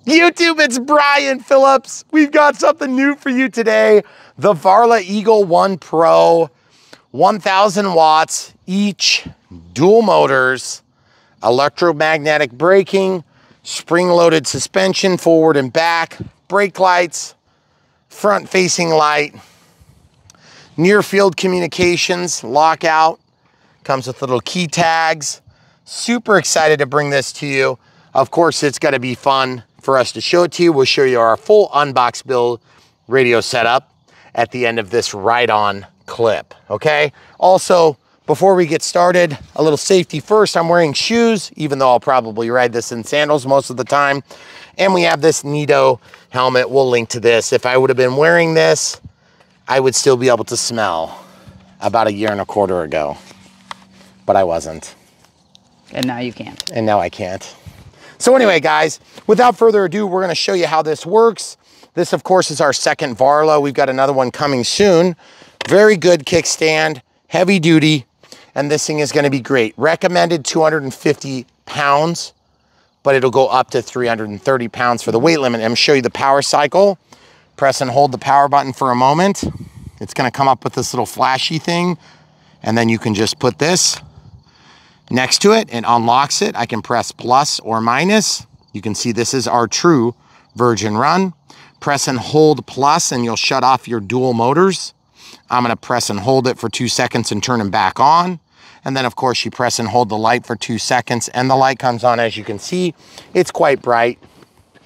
YouTube, it's Brian Phillips. We've got something new for you today. The Varla Eagle 1 Pro, 1,000 watts each, dual motors, electromagnetic braking, spring-loaded suspension forward and back, brake lights, front-facing light, near-field communications, lockout, comes with little key tags. Super excited to bring this to you. Of course, it's gonna be fun for us to show it to you. We'll show you our full unbox build radio setup at the end of this ride-on clip, okay? Also, before we get started, a little safety first. I'm wearing shoes, even though I'll probably ride this in sandals most of the time. And we have this Nido helmet. We'll link to this. If I would have been wearing this, I would still be able to smell about 1.25 years ago, but I wasn't. And now you can't. And now I can't. So anyway, guys, without further ado, we're gonna show you how this works. This, of course, is our second Varla. We've got another one coming soon. Very good kickstand, heavy duty, and this thing is gonna be great. Recommended 250 pounds, but it'll go up to 330 pounds for the weight limit. I'm gonna show you the power cycle. Press and hold the power button for a moment. It's gonna come up with this little flashy thing, and then you can just put this next to it. It unlocks it. I can press plus or minus. You can see this is our true virgin run. Press and hold plus and you'll shut off your dual motors. I'm gonna press and hold it for 2 seconds and turn them back on. And then of course you press and hold the light for 2 seconds and the light comes on. As you can see, it's quite bright,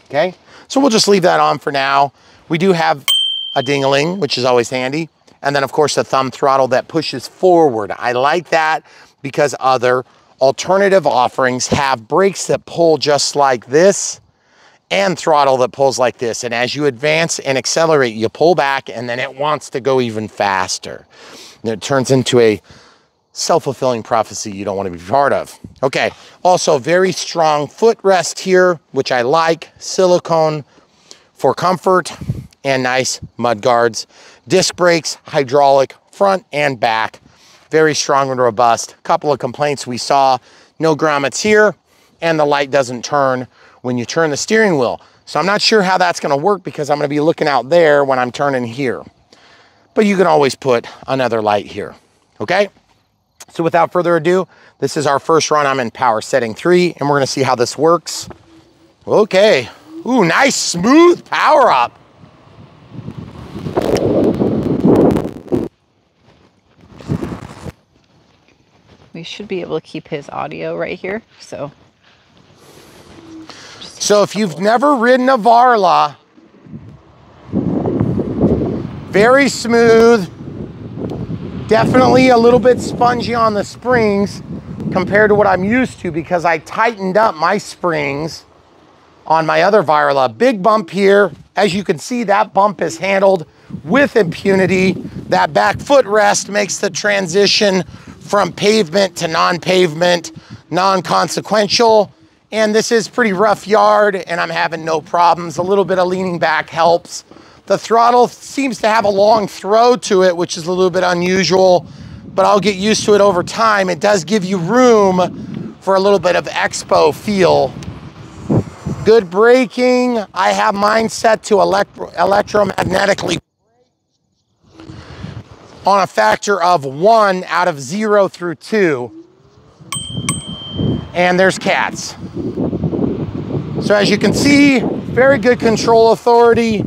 okay? So we'll just leave that on for now. We do have a ding-a-ling, which is always handy. And then of course the thumb throttle that pushes forward. I like that because other alternative offerings have brakes that pull just like this and throttle that pulls like this. And as you advance and accelerate, you pull back and then it wants to go even faster. And it turns into a self-fulfilling prophecy you don't want to be part of. Okay, also very strong footrest here, which I like. Silicone for comfort and nice mud guards. Disc brakes, hydraulic, front and back. Very strong and robust. Couple of complaints we saw, no grommets here, and the light doesn't turn when you turn the steering wheel. So I'm not sure how that's gonna work because I'm gonna be looking out there when I'm turning here. But you can always put another light here, okay? So without further ado, this is our first run. I'm in power setting 3, and we're gonna see how this works. Okay, ooh, nice smooth power up. We should be able to keep his audio right here, so. So if you've never ridden a Varla, very smooth, definitely a little bit spongy on the springs compared to what I'm used to because I tightened up my springs on my other Varla. Big bump here. As you can see, that bump is handled with impunity. That back footrest makes the transition from pavement to non-pavement, non-consequential. And this is pretty rough yard and I'm having no problems. A little bit of leaning back helps. The throttle seems to have a long throw to it, which is a little bit unusual, but I'll get used to it over time. It does give you room for a little bit of expo feel. Good braking. I have mine set to electromagnetically on a factor of 1 out of 0 through 2. And there's cats. So as you can see, very good control authority,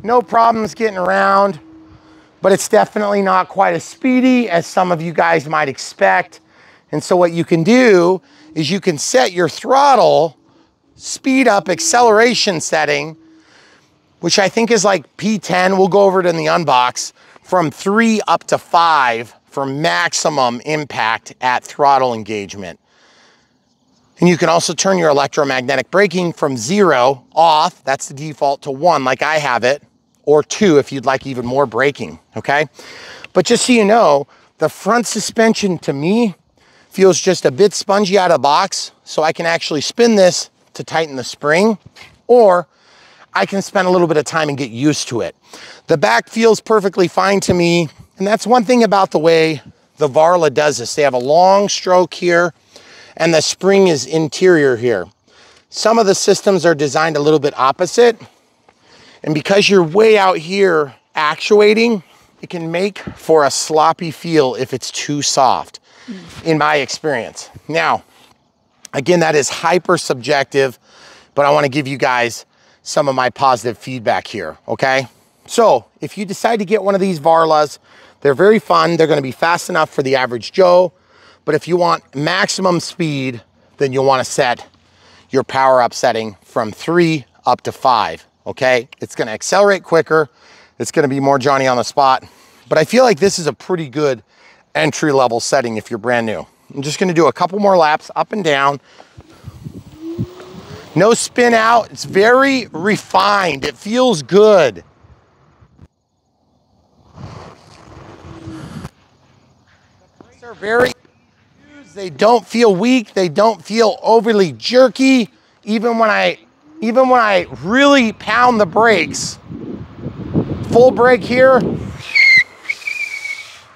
no problems getting around, but it's definitely not quite as speedy as some of you guys might expect. And so what you can do is you can set your throttle speed up acceleration setting, which I think is like P10. We'll go over it in the unbox, from 3 up to 5 for maximum impact at throttle engagement. And you can also turn your electromagnetic braking from 0 off, that's the default, to 1 like I have it, or 2 if you'd like even more braking, okay? But just so you know, the front suspension to me feels just a bit spongy out of the box, so I can actually spin this to tighten the spring, or I can spend a little bit of time and get used to it. The back feels perfectly fine to me, and that's one thing about the way the Varla does this. They have a long stroke here, and the spring is interior here. Some of the systems are designed a little bit opposite. And because you're way out here actuating, it can make for a sloppy feel if it's too soft, in my experience. Now, again, that is hyper subjective, but I want to give you guys some of my positive feedback here, okay? So if you decide to get one of these Varlas, they're very fun. They're going to be fast enough for the average Joe, but if you want maximum speed, then you'll want to set your power up setting from 3 up to 5, okay? It's going to accelerate quicker. It's going to be more Johnny on the spot, but I feel like this is a pretty good entry level setting if you're brand new. I'm just going to do a couple more laps up and down. No spin out. It's very refined. It feels good. They're very easy to use. They don't feel weak. They don't feel overly jerky. Even when I really pound the brakes, full brake here,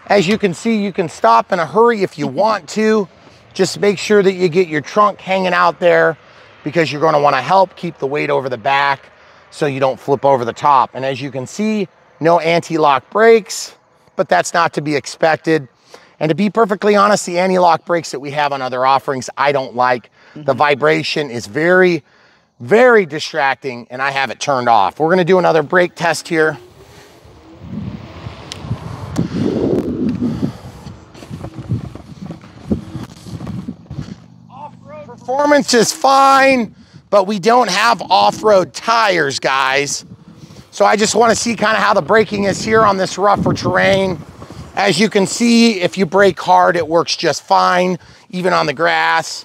as you can see, you can stop in a hurry if you want to. Just make sure that you get your trunk hanging out there, because you're going to want to help keep the weight over the back so you don't flip over the top. And as you can see, no anti-lock brakes, but that's not to be expected. And to be perfectly honest, the anti-lock brakes that we have on other offerings, I don't like. The vibration is very, very distracting, and I have it turned off. We're going to do another brake test here. Performance is fine, but we don't have off-road tires, guys. So I just want to see kind of how the braking is here on this rougher terrain. As you can see, if you brake hard, it works just fine, even on the grass.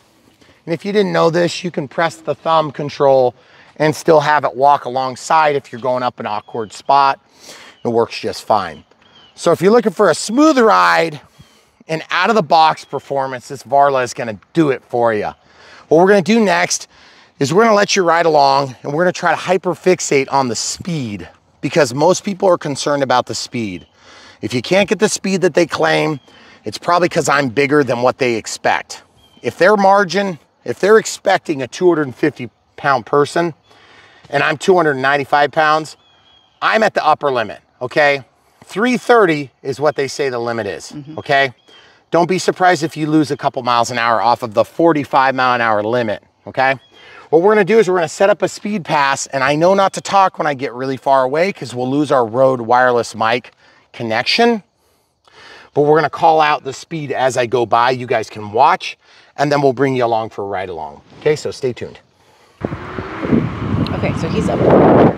And if you didn't know this, you can press the thumb control and still have it walk alongside if you're going up an awkward spot. It works just fine. So if you're looking for a smooth ride and out-of-the-box performance, this Varla is going to do it for you. What we're going to do next is we're going to let you ride along, and we're going to try to hyper-fixate on the speed, because most people are concerned about the speed. If you can't get the speed that they claim, it's probably because I'm bigger than what they expect. If their margin, if they're expecting a 250-pound person and I'm 295 pounds, I'm at the upper limit, okay? 330 is what they say the limit is, okay? Don't be surprised if you lose a couple miles an hour off of the 45-mile-an-hour limit, okay? What we're gonna do is we're gonna set up a speed pass, and I know not to talk when I get really far away because we'll lose our Rode wireless mic connection, but we're gonna call out the speed as I go by. You guys can watch, and then we'll bring you along for a ride along. Okay, so stay tuned. Okay, so he's up there.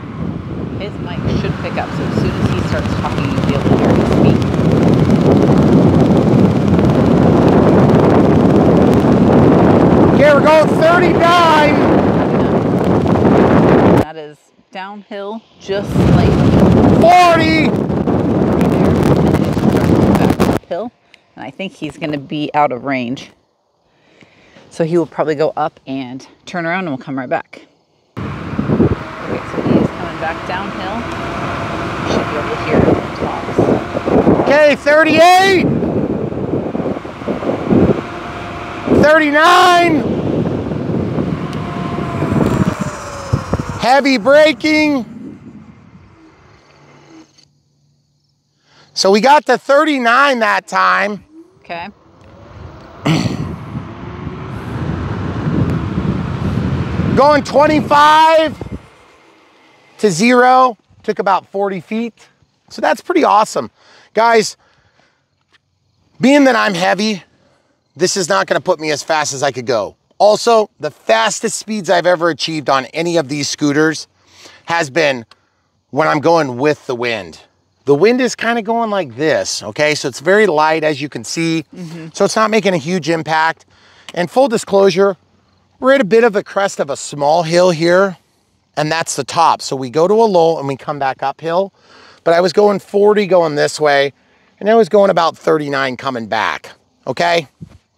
His mic should pick up, so as soon as he starts talking, you'll be able to hear him speak. Okay, we're going 39. That is downhill, just slightly. 40. Back uphill, and I think he's going to be out of range. So he will probably go up and turn around, and we'll come right back. Okay, so he is coming back downhill. You should be able to hear him talk. Okay, 38. 39. Heavy braking. So we got to 39 that time. Okay. Going 25 to 0, took about 40 feet. So that's pretty awesome. Guys, being that I'm heavy, this is not gonna put me as fast as I could go. Also, the fastest speeds I've ever achieved on any of these scooters has been when I'm going with the wind. The wind is kind of going like this, okay? So it's very light, as you can see. So it's not making a huge impact. And full disclosure, we're at a bit of a crest of a small hill here, and that's the top. So we go to a low and we come back uphill. But I was going 40 going this way, and I was going about 39 coming back, okay?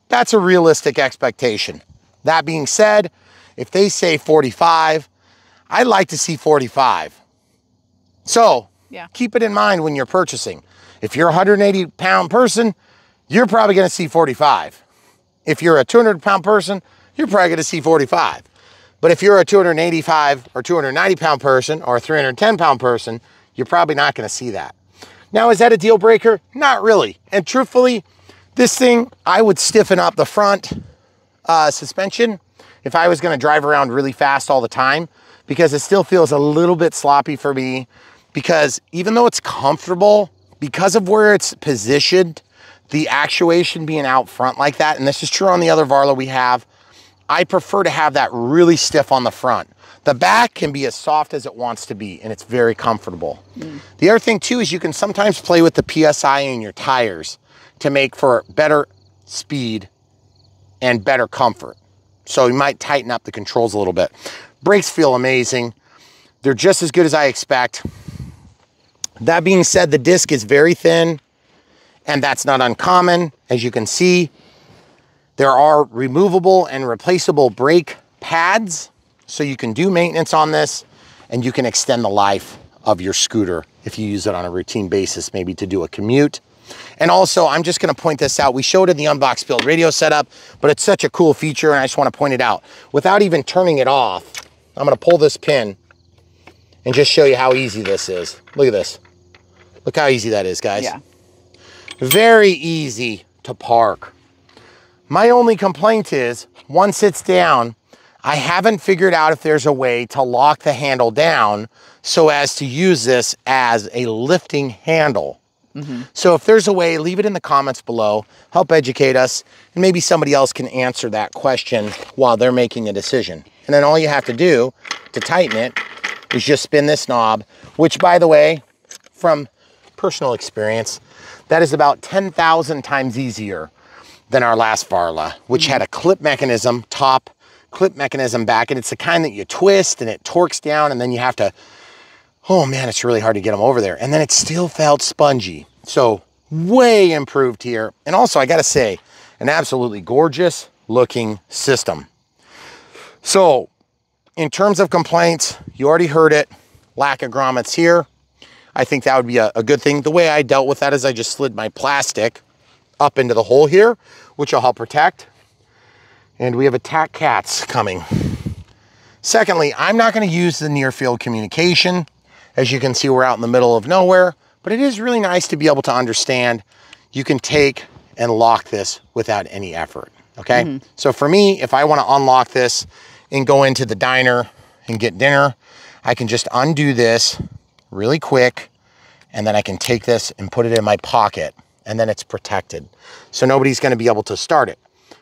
That's a realistic expectation. That being said, if they say 45, I'd like to see 45. So keep it in mind when you're purchasing. If you're a 180-pound person, you're probably gonna see 45. If you're a 200-pound person, you're probably gonna see 45. But if you're a 285 or 290 pound person or a 310 pound person, you're probably not gonna see that. Now, is that a deal breaker? Not really. And truthfully, this thing, I would stiffen up the front suspension if I was gonna drive around really fast all the time, because it still feels a little bit sloppy for me, because even though it's comfortable, because of where it's positioned, the actuation being out front like that, and this is true on the other Varla we have, I prefer to have that really stiff on the front. The back can be as soft as it wants to be, and it's very comfortable. The other thing too is you can sometimes play with the PSI in your tires to make for better speed and better comfort. So you might tighten up the controls a little bit. Brakes feel amazing. They're just as good as I expect. That being said, the disc is very thin, and that's not uncommon. As you can see, there are removable and replaceable brake pads, so you can do maintenance on this, and you can extend the life of your scooter if you use it on a routine basis, maybe to do a commute. And also, I'm just gonna point this out. We showed in the Unbox build radio setup, but it's such a cool feature, and I just wanna point it out. Without even turning it off, I'm gonna pull this pin and just show you how easy this is. Look at this. Look how easy that is, guys. Yeah. Very easy to park. My only complaint is, once it's down, I haven't figured out if there's a way to lock the handle down so as to use this as a lifting handle. So if there's a way, leave it in the comments below, help educate us, and maybe somebody else can answer that question while they're making a decision. And then all you have to do to tighten it is just spin this knob, which, by the way, from personal experience, that is about 10,000 times easier than our last Varla, which had a clip mechanism, top clip mechanism back, and it's the kind that you twist and it torques down, and then you have to, oh man, it's really hard to get them over there. And then it still felt spongy. So way improved here. And also, I gotta say, an absolutely gorgeous looking system. So in terms of complaints, you already heard it, lack of grommets here. I think that would be a good thing. The way I dealt with that is I just slid my plastic up into the hole here, which will help protect. And we have attack cats coming. Secondly, I'm not gonna use the near field communication. As you can see, we're out in the middle of nowhere, but it is really nice to be able to understand you can take and lock this without any effort, okay? So for me, if I wanna unlock this and go into the diner and get dinner, I can just undo this really quick, and then I can take this and put it in my pocket, and then it's protected. So nobody's gonna be able to start it.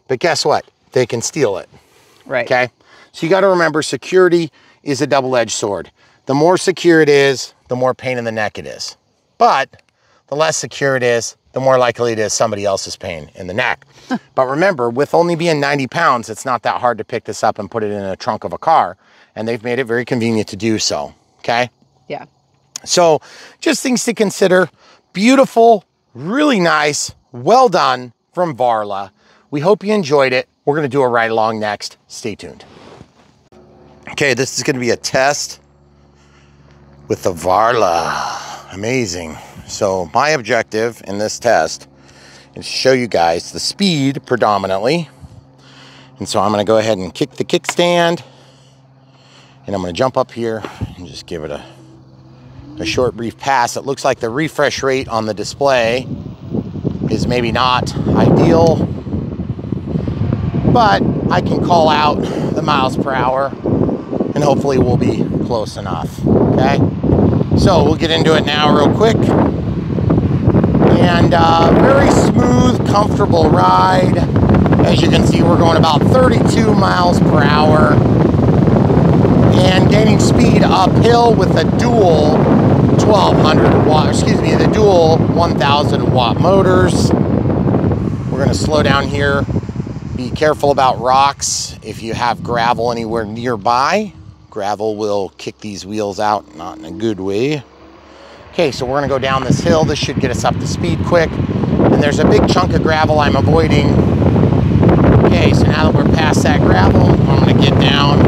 But guess what? They can steal it, Right. okay? So you gotta remember, security is a double-edged sword. The more secure it is, the more pain in the neck it is. But the less secure it is, the more likely it is somebody else's pain in the neck. But remember, with only being 90 pounds, it's not that hard to pick this up and put it in a trunk of a car. And they've made it very convenient to do so, okay? Yeah. So just things to consider. Beautiful, really nice, well done from Varla. We hope you enjoyed it. We're gonna do a ride along next. Stay tuned. Okay, this is gonna be a test with the Varla. Amazing. So my objective in this test is to show you guys the speed predominantly. And so I'm gonna go ahead and kick the kickstand, and I'm gonna jump up here and just give it a short brief pass. It looks like the refresh rate on the display is maybe not ideal, but I can call out the miles per hour and hopefully we'll be close enough, okay? So we'll get into it now real quick. And very smooth, comfortable ride. As you can see, we're going about 32 miles per hour and gaining speed uphill with the dual 1200 watt, excuse me, the dual 1000 watt motors. We're gonna slow down here. Be careful about rocks. If you have gravel anywhere nearby, gravel will kick these wheels out, not in a good way. Okay, so we're gonna go down this hill. This should get us up to speed quick. And there's a big chunk of gravel I'm avoiding. Okay, so now that we're past that gravel, I'm gonna get down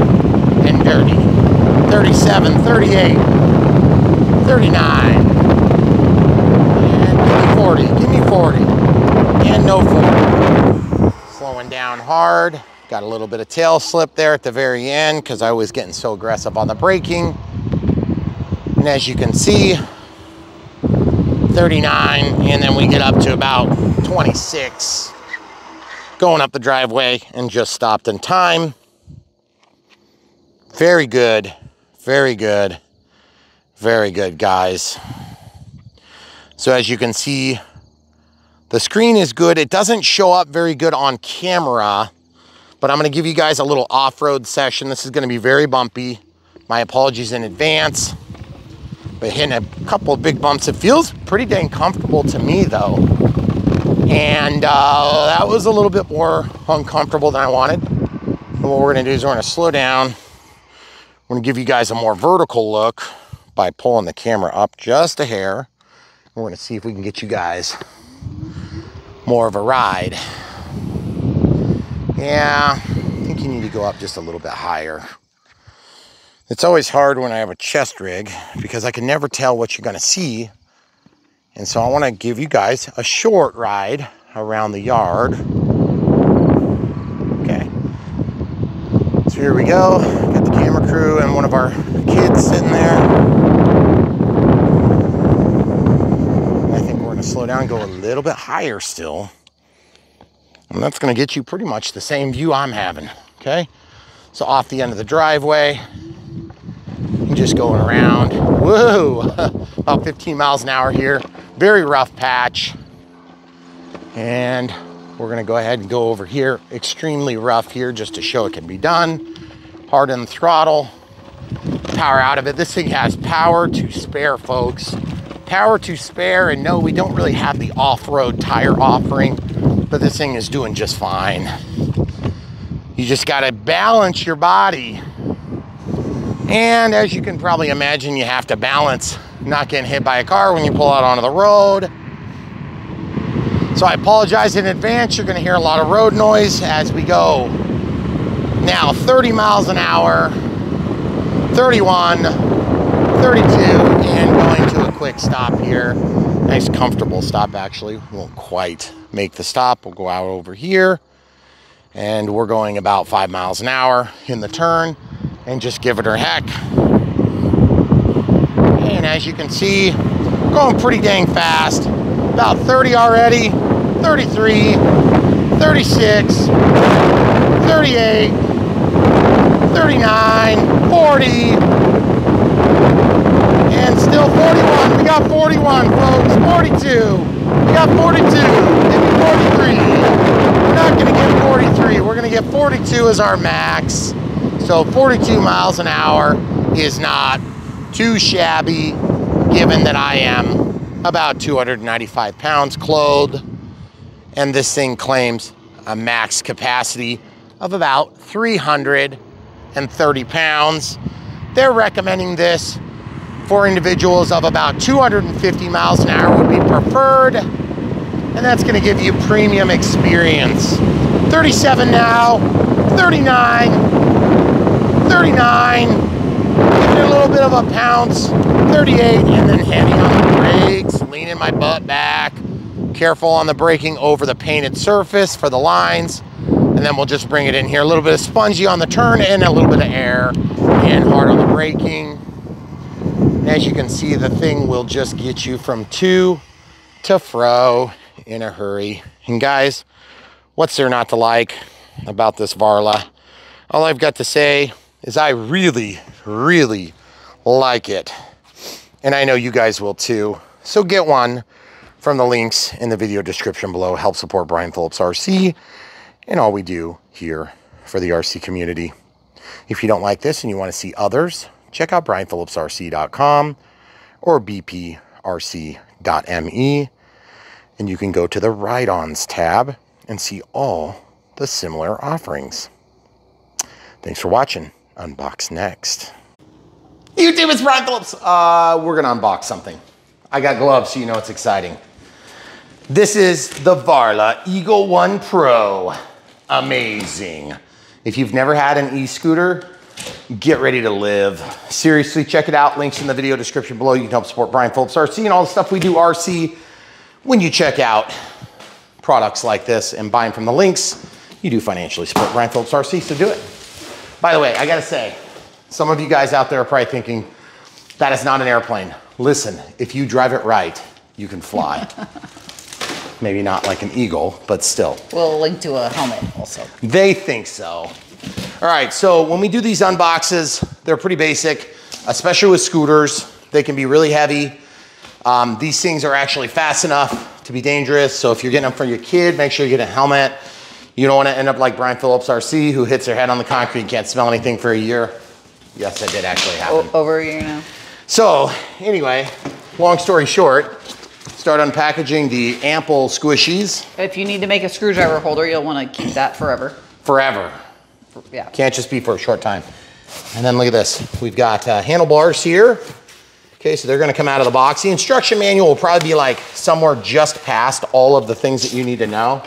and dirty. 37, 38, 39. And give me 40, give me 40. And no 40. Slowing down hard. Got a little bit of tail slip there at the very end because I was getting so aggressive on the braking. And as you can see, 39, and then we get up to about 26 going up the driveway and just stopped in time. Very good, very good, very good, guys. So as you can see, the screen is good. It doesn't show up very good on camera, but I'm gonna give you guys a little off-road session. This is gonna be very bumpy. My apologies in advance. But hitting a couple of big bumps. It feels pretty dang comfortable to me though. And that was a little bit more uncomfortable than I wanted. And what we're gonna do is we're gonna slow down. We're gonna give you guys a more vertical look by pulling the camera up just a hair. We're gonna see if we can get you guys more of a ride. Yeah, I think you need to go up just a little bit higher. It's always hard when I have a chest rig because I can never tell what you're gonna see. And so I wanna give you guys a short ride around the yard. Okay. So here we go. Got the camera crew and one of our kids sitting there. I think we're gonna slow down and go a little bit higher still. And that's gonna get you pretty much the same view I'm having, okay? So off the end of the driveway, just going around. Whoa, about 15 miles an hour here. Very rough patch. And we're gonna go ahead and go over here. Extremely rough here just to show it can be done. Hard in the throttle, power out of it. This thing has power to spare, folks. Power to spare, and no, we don't really have the off-road tire offering, but this thing is doing just fine. You just gotta balance your body. And as you can probably imagine, you have to balance not getting hit by a car when you pull out onto the road. So I apologize in advance. You're gonna hear a lot of road noise as we go. Now 30 miles an hour, 31, 32, and going to a quick stop here. Nice comfortable stop actually. Won't quite make the stop. We'll go out over here and we're going about 5 miles an hour in the turn. And just give it her heck. And as you can see, going pretty dang fast. About 30 already, 33, 36, 38, 39, 40, and still 41. We got 41, folks, 42. We got 42, maybe 43. We're not gonna get 43. We're gonna get 42 as our max. So 42 miles an hour is not too shabby, given that I am about 295 pounds clothed, and this thing claims a max capacity of about 330 pounds. They're recommending this for individuals of about 250 miles an hour would be preferred, and that's gonna give you premium experience. 37 now, 39, 39, giving it a little bit of a pounce, 38, and then heavy on the brakes, leaning my butt back, careful on the braking over the painted surface for the lines, and then we'll just bring it in here, a little bit of spongy on the turn and a little bit of air, and hard on the braking. And as you can see, the thing will just get you from to fro in a hurry. And guys, what's there not to like about this Varla? All I've got to say is I really, really like it. And I know you guys will too. So get one from the links in the video description below. Help support Brian Phillips RC and all we do here for the RC community. If you don't like this and you want to see others, check out brianphillipsrc.com or bprc.me. And you can go to the Ride-Ons tab and see all the similar offerings. Thanks for watching. Unbox next. YouTube, it's Brian Phillips. We're gonna unbox something. I got gloves so you know it's exciting. This is the Varla Eagle 1 Pro. Amazing. If you've never had an e-scooter, get ready to live. Seriously, check it out. Links in the video description below. You can help support Brian Phillips RC and all the stuff we do RC when you check out products like this and buying from the links. you do financially support Brian Phillips RC, so do it. By the way, I gotta say, some of you guys out there are probably thinking, that is not an airplane. Listen, if you drive it right, you can fly. Maybe not like an eagle, but still. We'll link to a helmet also. They think so. All right, so when we do these unboxes, they're pretty basic, especially with scooters. They can be really heavy. These things are actually fast enough to be dangerous. So if you're getting them for your kid, make sure you get a helmet. You don't want to end up like Brian Phillips RC, who hits their head on the concrete, can't smell anything for a year. Yes, that did actually happen. Over a year now. So anyway, long story short, start unpackaging the ample squishies. If you need to make a screwdriver holder, you'll want to keep that forever. Forever. Yeah. Can't just be for a short time. And then look at this. We've got handlebars here. Okay, so they're gonna come out of the box. The instruction manual will probably be like somewhere just past all of the things that you need to know.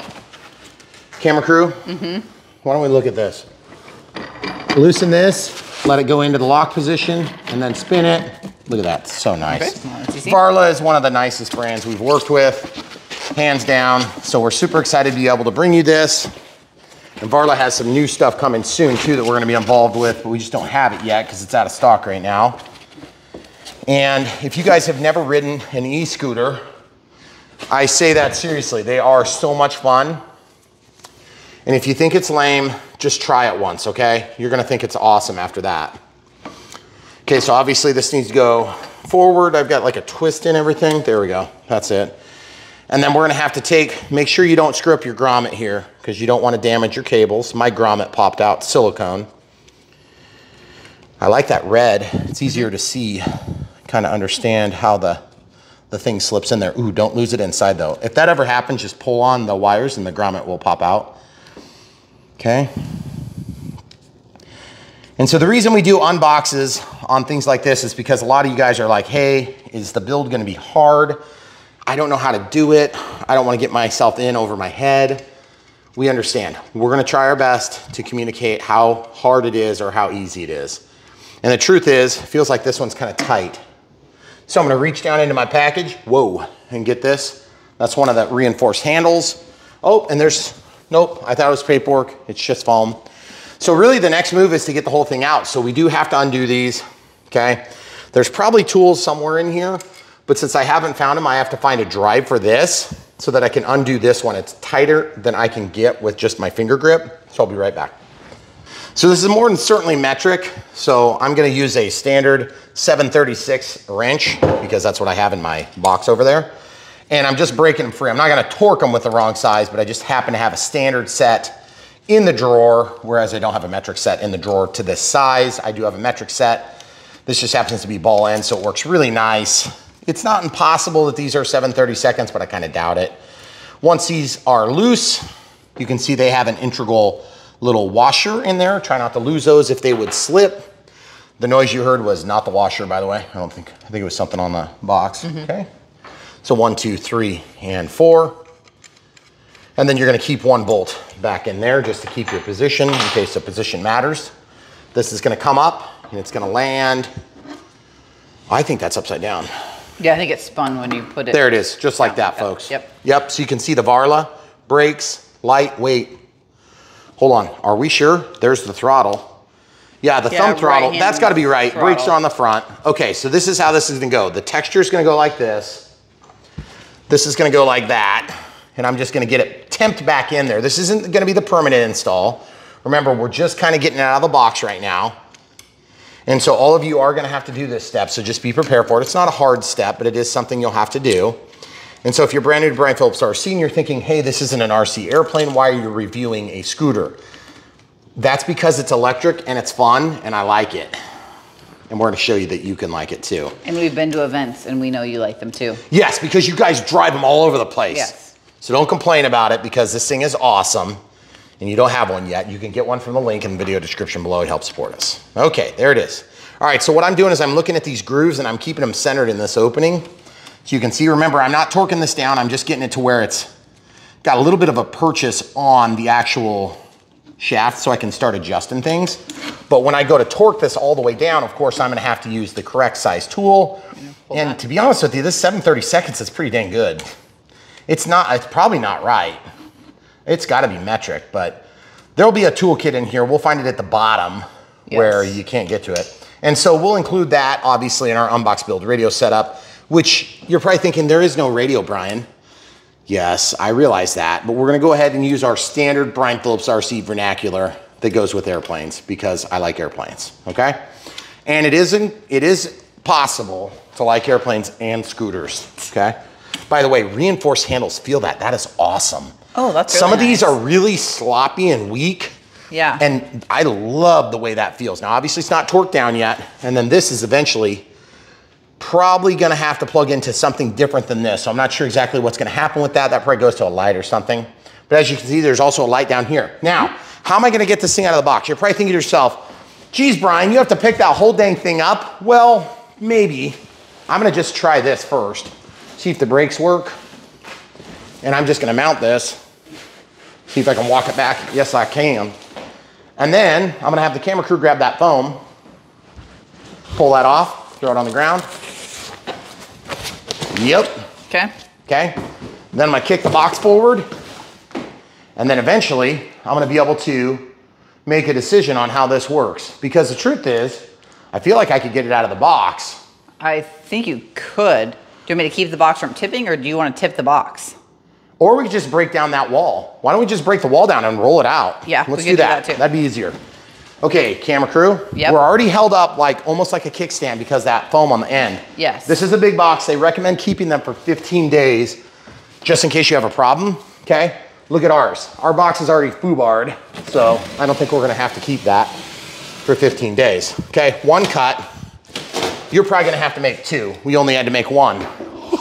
Camera crew, why don't we look at this? Loosen this, let it go into the lock position, and then spin it. Look at that, so nice. Okay. Varla is one of the nicest brands we've worked with, hands down. So we're super excited to be able to bring you this. And Varla has some new stuff coming soon too that we're gonna be involved with, but we just don't have it yet because it's out of stock right now. And if you guys have never ridden an e-scooter, I say that seriously, they are so much fun. And if you think it's lame, just try it once, okay? You're gonna think it's awesome after that. Okay, so obviously this needs to go forward. I've got like a twist in everything. There we go, that's it. And then we're gonna have to make sure you don't screw up your grommet here because you don't wanna damage your cables. My grommet popped out, silicone. I like that red, it's easier to see, kind of understand how the thing slips in there. Ooh, don't lose it inside though. If that ever happens, just pull on the wires and the grommet will pop out. Okay. And so the reason we do unboxes on things like this is because a lot of you guys are like, hey, is the build gonna be hard? I don't know how to do it. I don't wanna get myself in over my head. We understand. We're gonna try our best to communicate how hard it is or how easy it is. And the truth is, it feels like this one's kind of tight. So I'm gonna reach down into my package, whoa, and get this. That's one of the reinforced handles. Oh, and nope, I thought it was paperwork, it's just foam. So really the next move is to get the whole thing out. So we do have to undo these, okay? There's probably tools somewhere in here, but since I haven't found them, I have to find a drive for this so that I can undo this one. It's tighter than I can get with just my finger grip. So I'll be right back. So this is more than certainly metric. So I'm gonna use a standard 736 wrench because that's what I have in my box over there. And I'm just breaking them free. I'm not gonna torque them with the wrong size, but I just happen to have a standard set in the drawer, whereas I don't have a metric set in the drawer to this size. I do have a metric set. This just happens to be ball end, so it works really nice. It's not impossible that these are 7/32, but I kind of doubt it. Once these are loose, you can see they have an integral little washer in there. Try not to lose those if they would slip. The noise you heard was not the washer, by the way. I think it was something on the box, okay? So 1, 2, 3, and 4. And then you're gonna keep one bolt back in there just to keep your position in case the position matters. This is gonna come up and it's gonna land. I think that's upside down. Yeah, I think it's spun when you put it. There it is, just like that, folks. Yep. Yep, so you can see the Varla, brakes, light, weight. Hold on, are we sure? There's the throttle. Yeah, the thumb throttle, that's gotta be right. Throttle. Brakes are on the front. Okay, so this is how this is gonna go. The texture is gonna go like this. This is gonna go like that. And I'm just gonna get it temped back in there. This isn't gonna be the permanent install. Remember, we're just kind of getting it out of the box right now. And so all of you are gonna have to do this step, so just be prepared for it. It's not a hard step, but it is something you'll have to do. And so if you're brand new to Brian Phillips RC and you're thinking, hey, this isn't an RC airplane, why are you reviewing a scooter? That's because it's electric and it's fun and I like it. And we're gonna show you that you can like it too. And we've been to events and we know you like them too. Yes, because you guys drive them all over the place. Yes. So don't complain about it because this thing is awesome and you don't have one yet. You can get one from the link in the video description below to help support us. Okay, there it is. All right, so what I'm doing is I'm looking at these grooves and I'm keeping them centered in this opening. So you can see, remember, I'm not torquing this down. I'm just getting it to where it's got a little bit of a purchase on the actual shaft so I can start adjusting things. But when I go to torque this all the way down, of course, I'm gonna have to use the correct size tool. And to be honest with you, this 7/32 is pretty dang good. It's probably not right. It's gotta be metric, but There'll be a toolkit in here. We'll find it at the bottom where you can't get to it. And so we'll include that obviously in our Unbox Build radio setup, which you're probably thinking there is no radio, Brian. Yes, I realize that, but we're gonna go ahead and use our standard Brian Phillips RC vernacular that goes with airplanes because I like airplanes, okay? And it is possible to like airplanes and scooters, okay? By the way, reinforced handles, feel that. That is awesome. Oh, that's really Some of nice. these are really sloppy and weak. Yeah. And I love the way that feels. Now, obviously it's not torqued down yet. And then this is eventually probably gonna have to plug into something different than this. So I'm not sure exactly what's gonna happen with that. That probably goes to a light or something. But as you can see, there's also a light down here. Now, how am I gonna get this thing out of the box? You're probably thinking to yourself, geez, Brian, you have to pick that whole dang thing up. Well, maybe. I'm gonna just try this first. See if the brakes work. And I'm just gonna mount this. See if I can walk it back. Yes, I can. And then I'm gonna have the camera crew grab that foam, pull that off, throw it on the ground. Yep. Okay. Okay. Then I'm gonna kick the box forward. And then eventually I'm gonna be able to make a decision on how this works. Because the truth is, I feel like I could get it out of the box. I think you could. Do you want me to keep the box from tipping or do you want to tip the box? Or we could just break down that wall. Why don't we just break the wall down and roll it out? Yeah, let's we do could that. do that too. That'd be easier. Okay, camera crew. Yep. We're already held up like almost like a kickstand because that foam on the end. Yes. This is a big box. They recommend keeping them for 15 days just in case you have a problem, okay? Look at ours. Our box is already foobarred, so I don't think we're gonna have to keep that for 15 days. Okay, one cut. You're probably gonna have to make two. We only had to make one.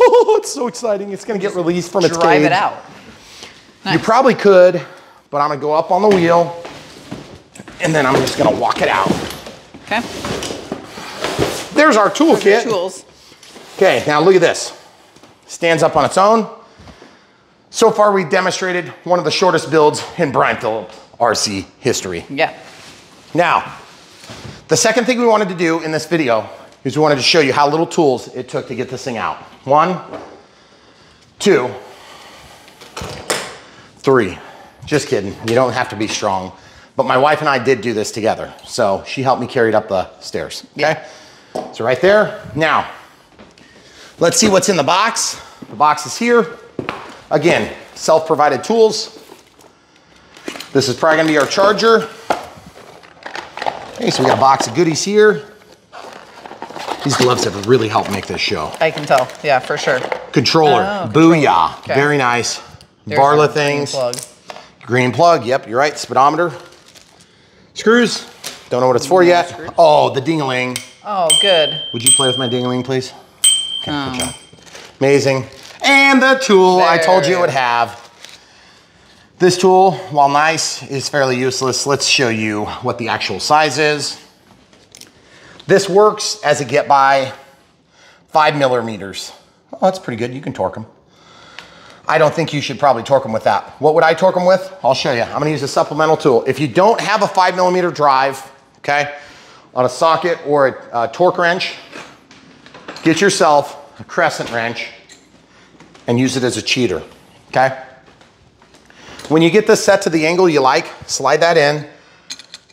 Oh, it's so exciting. It's gonna get released from its cage. Drive it out. Nice. You probably could, but I'm gonna go up on the wheel and then I'm just gonna walk it out. Okay. There's our toolkit. Tools. Okay, now look at this. Stands up on its own. So far we've demonstrated one of the shortest builds in Brian Phillips RC history. Yeah. Now, the second thing we wanted to do in this video is we wanted to show you how little tools it took to get this thing out. 1, 2, 3. Just kidding, you don't have to be strong. But my wife and I did do this together. So she helped me carry it up the stairs, okay? Yeah. So right there. Now, let's see what's in the box. The box is here. Again, self-provided tools. This is probably gonna be our charger. Okay, so we got a box of goodies here. These gloves have really helped make this show. I can tell, yeah, for sure. Controller, booyah, Okay. very nice. There's Varla our things. green plug. Green plug, yep, you're right, speedometer. Screws, don't know what it's for yet. Screws. Oh, the ding-a-ling. Oh, good. Would you play with my ding-a-ling, please? Okay, good job. Amazing. And the tool I told you it would have. This tool, while nice, is fairly useless. Let's show you what the actual size is. This works as a get-by 5 millimeters. Oh, that's pretty good, you can torque them. I don't think you should probably torque them with that. What would I torque them with? I'll show you. I'm gonna use a supplemental tool. If you don't have a 5 millimeter drive, okay, on a socket or a torque wrench, get yourself a crescent wrench and use it as a cheater, okay? When you get this set to the angle you like, slide that in,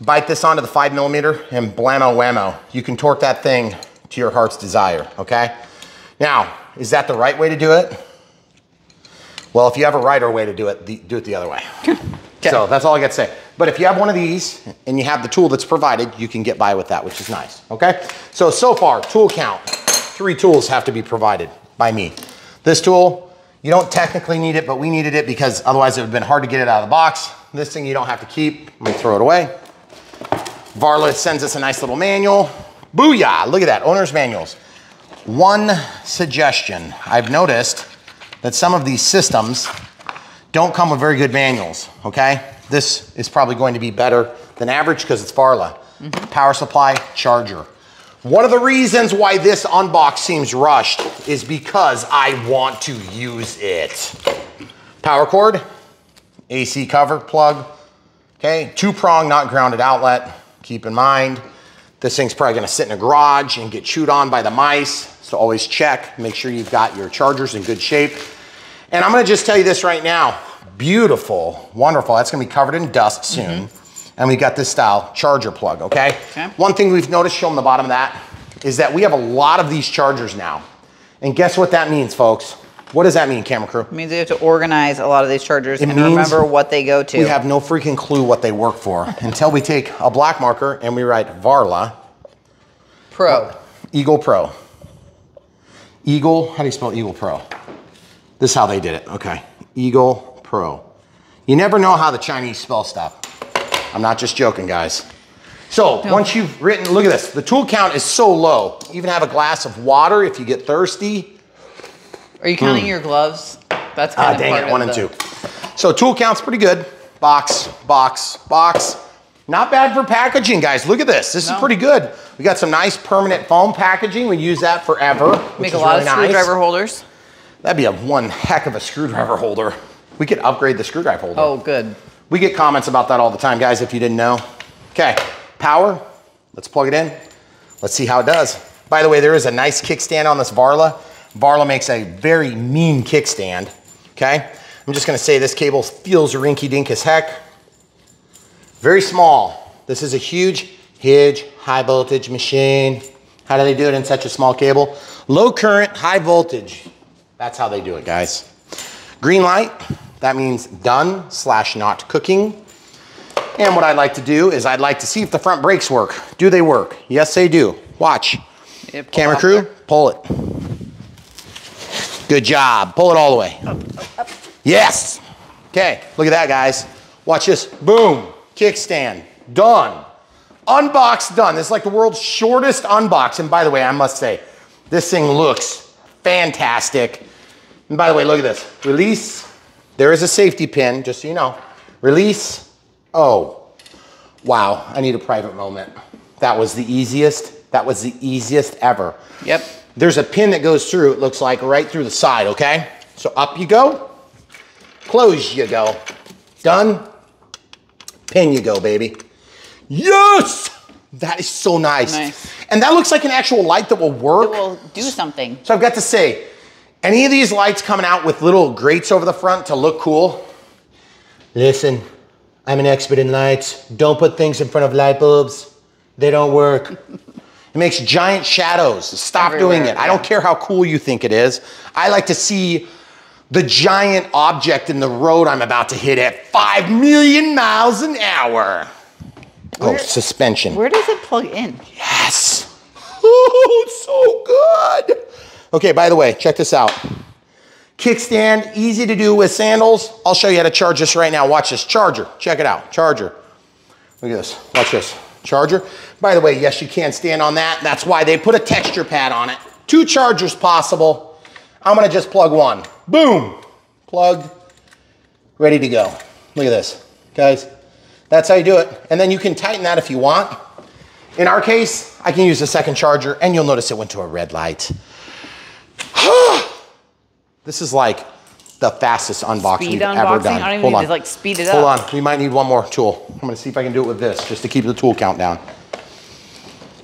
bite this onto the 5 millimeter, and blammo whammo. You can torque that thing to your heart's desire, okay? Now, is that the right way to do it? Well, if you have a righter way to do it the other way. Okay. So that's all I got to say. But if you have one of these and you have the tool that's provided, you can get by with that, which is nice, okay? So far, tool count, 3 tools have to be provided by me. This tool, you don't technically need it, but we needed it because otherwise it would have been hard to get it out of the box. This thing you don't have to keep. I'm gonna throw it away. Varla sends us a nice little manual. Booyah, look at that, owner's manuals. One suggestion, I've noticed that some of these systems don't come with very good manuals, okay? This is probably going to be better than average because it's Varla. Power supply, charger. One of the reasons why this Unbox seems rushed is because I want to use it. Power cord, AC cover plug, okay? 2-prong, not grounded outlet. Keep in mind, this thing's probably gonna sit in a garage and get chewed on by the mice. So always check, make sure you've got your chargers in good shape. And I'm gonna just tell you this right now, Beautiful, wonderful. That's gonna be covered in dust soon. And we got this style charger plug, okay? One thing we've noticed, show them the bottom of that, is that we have a lot of these chargers now. And guess what that means, folks? What does that mean, camera crew? It means you have to organize a lot of these chargers and remember what they go to. We have no freaking clue what they work for until we take a black marker and we write Varla. Pro. Eagle Pro. Eagle, how do you spell Eagle Pro? This is how they did it, okay. Eagle Pro. You never know how the Chinese spell stuff. I'm not just joking, guys. So once you've written, look at this. The tool count is so low. Even have a glass of water if you get thirsty. Are you counting your gloves? That's kind of dang part it, of 1 and 2. So tool count's pretty good. Box, box, box. Not bad for packaging, guys. Look at this. This is pretty good. We got some nice permanent foam packaging. We use that forever. Make a lot of screwdriver holders. That'd be one heck of a screwdriver holder. We could upgrade the screwdriver holder. Oh, good. We get comments about that all the time, guys, if you didn't know. Okay, power. Let's plug it in. Let's see how it does. By the way, there is a nice kickstand on this Varla. Varla makes a very mean kickstand, okay? I'm just gonna say this cable feels rinky-dink as heck. Very small. This is a huge high voltage machine. How do they do it in such a small cable? Low current, high voltage. That's how they do it, guys. Green light, that means done / not cooking. And what I'd like to do is I'd like to see if the front brakes work. Do they work? Yes, they do. Watch. Camera crew, pull it. Good job. Pull it all the way. Up. Yes. Okay, look at that, guys. Watch this. Boom. Kickstand. Done. Unbox done. This is like the world's shortest unbox. And by the way, I must say, this thing looks fantastic. And by the way, look at this. Release. There is a safety pin, just so you know. Release. Oh, wow. I need a private moment. That was the easiest. That was the easiest ever. Yep. There's a pin that goes through, it looks like, right through the side, okay? So up you go. Close you go. Done. Pin you go, baby. Yes! That is so nice. And that looks like an actual light that will work. It will do something. So I've got to say, any of these lights coming out with little grates over the front to look cool, listen, I'm an expert in lights. Don't put things in front of light bulbs. They don't work. It makes giant shadows. Stop doing it. I don't care how cool you think it is. I like to see the giant object in the road I'm about to hit at 5 million miles an hour. Oh, suspension. Where does it plug in? Yes. Oh, it's so good. Okay, by the way, check this out. Kickstand, easy to do with sandals. I'll show you how to charge this right now. Watch this, charger. Check it out, charger. Look at this, watch this, charger. By the way, yes, you can stand on that. That's why they put a texture pad on it. 2 chargers possible. I'm gonna just plug one. Boom, plugged, ready to go. Look at this, guys. That's how you do it. And then you can tighten that if you want. In our case, I can use a second charger and you'll notice it went to a red light. This is like the fastest unboxing we've ever done. I don't even need to like speed it up. Hold on, we might need one more tool. I'm gonna see if I can do it with this, just to keep the tool count down.